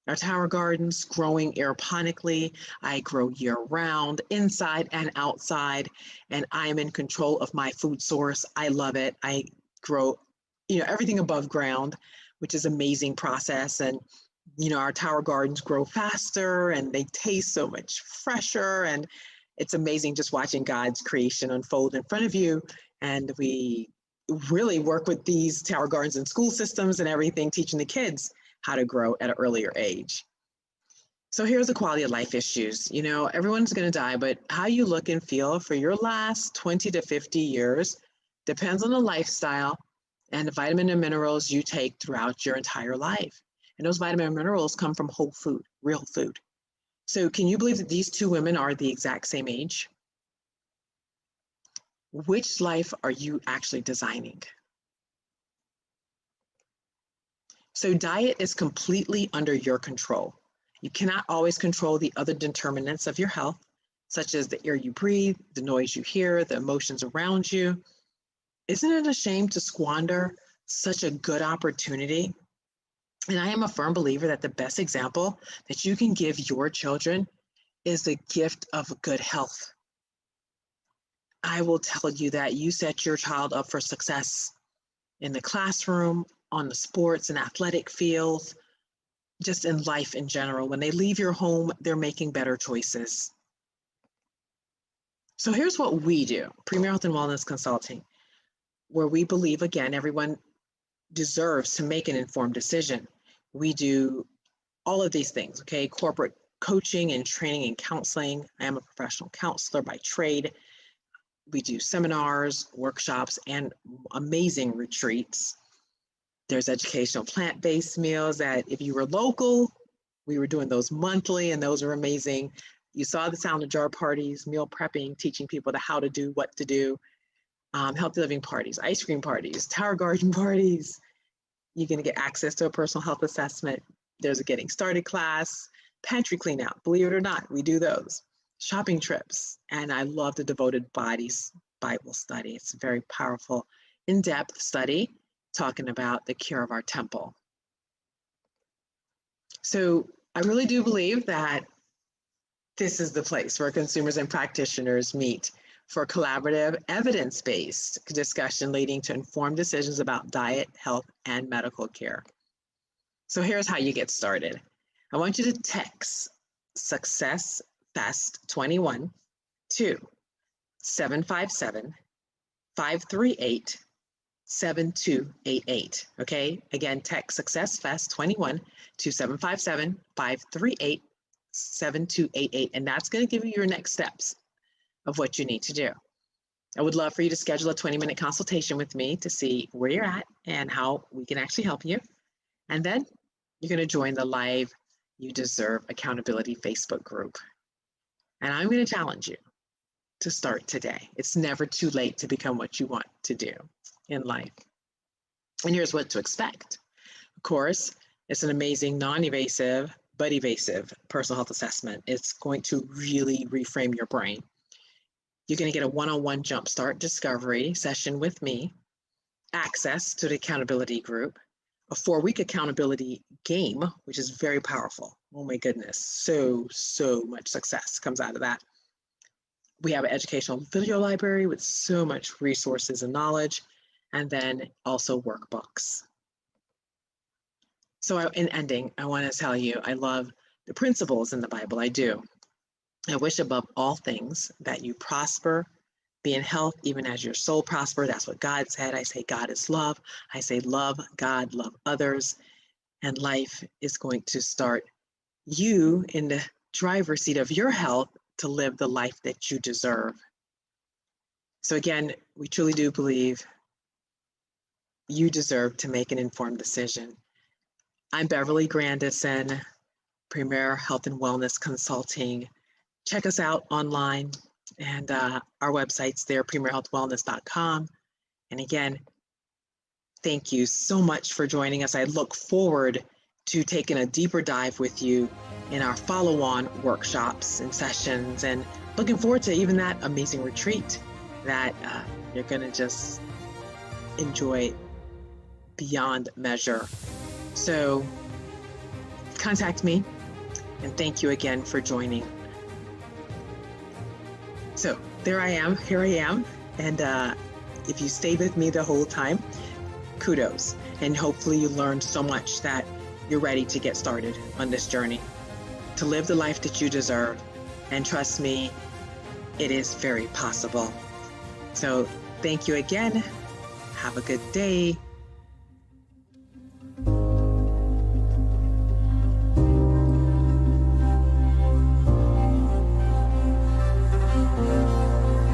Our tower gardens growing aeroponically. I grow year-round, inside and outside, and I'm in control of my food source. I love it. I grow, everything above ground, which is an amazing process. And, our tower gardens grow faster and they taste so much fresher. And it's amazing just watching God's creation unfold in front of you. And we really work with these tower gardens and school systems and everything, teaching the kids how to grow at an earlier age. So here's the quality of life issues. You know, everyone's going to die, but how you look and feel for your last 20 to 50 years depends on the lifestyle and the vitamin and minerals you take throughout your entire life. And those vitamin and minerals come from whole food, real food. So can you believe that these two women are the exact same age? Which life are you actually designing? So diet is completely under your control. You cannot always control the other determinants of your health, such as the air you breathe, the noise you hear, the emotions around you. Isn't it a shame to squander such a good opportunity? And I am a firm believer that the best example that you can give your children is the gift of good health. I will tell you that you set your child up for success in the classroom, on the sports and athletic fields, just in life in general. When they leave your home, they're making better choices. So here's what we do, Premier Health and Wellness Consulting, where we believe, again, everyone deserves to make an informed decision. We do all of these things, okay? Corporate coaching and training and counseling. I am a professional counselor by trade. We do seminars, workshops, and amazing retreats. There's educational plant-based meals that if you were local, we were doing those monthly, and those are amazing. You saw the Sound of Jar parties, meal prepping, teaching people how to do, what to do, healthy living parties, ice cream parties, tower garden parties. You're going to get access to a personal health assessment. There's a getting started class, pantry clean out, believe it or not, we do those. Shopping trips, and I love the Devoted Bodies Bible study. It's a very powerful, in-depth study talking about the cure of our temple. So I really do believe that this is the place where consumers and practitioners meet for collaborative, evidence-based discussion leading to informed decisions about diet, health, and medical care. So here's how you get started. I want you to text Success Fest 21 to 757-538-7288. Okay, again, text Success Fest 21 to 757-538-7288, and that's going to give you your next steps of what you need to do. I would love for you to schedule a 20-minute consultation with me to see where you're at and how we can actually help you. And then you're going to join the Live You Deserve Accountability Facebook group. And I'm going to challenge you to start today. It's never too late to become what you want to do in life. And here's what to expect. Of course, it's an amazing, non-evasive, but evasive personal health assessment. It's going to really reframe your brain. You're going to get a one-on-one jumpstart discovery session with me, access to the accountability group, a 4-week accountability game, which is very powerful. Oh my goodness, so much success comes out of that. We have an educational video library with so much resources and knowledge, and then also workbooks. So in ending, I want to tell you, I love the principles in the Bible, I do. I wish above all things that you prosper, be in health, even as your soul prosper. That's what God said. I say God is love. I say love God, love others. And life is going to start you in the driver's seat of your health to live the life that you deserve. So again, we truly do believe you deserve to make an informed decision. I'm Beverly Grandison, Premier Health and Wellness Consulting. Check us out online, and our website's there, premierhealthwellness.com. And again, thank you so much for joining us. I look forward to taking a deeper dive with you in our follow-on workshops and sessions, and looking forward to even that amazing retreat that you're going to just enjoy beyond measure. So contact me, and thank you again for joining. So here I am, and if you stayed with me the whole time, kudos, and hopefully you learned so much that you're ready to get started on this journey to live the life that you deserve. And trust me, it is very possible. So thank you again. Have a good day.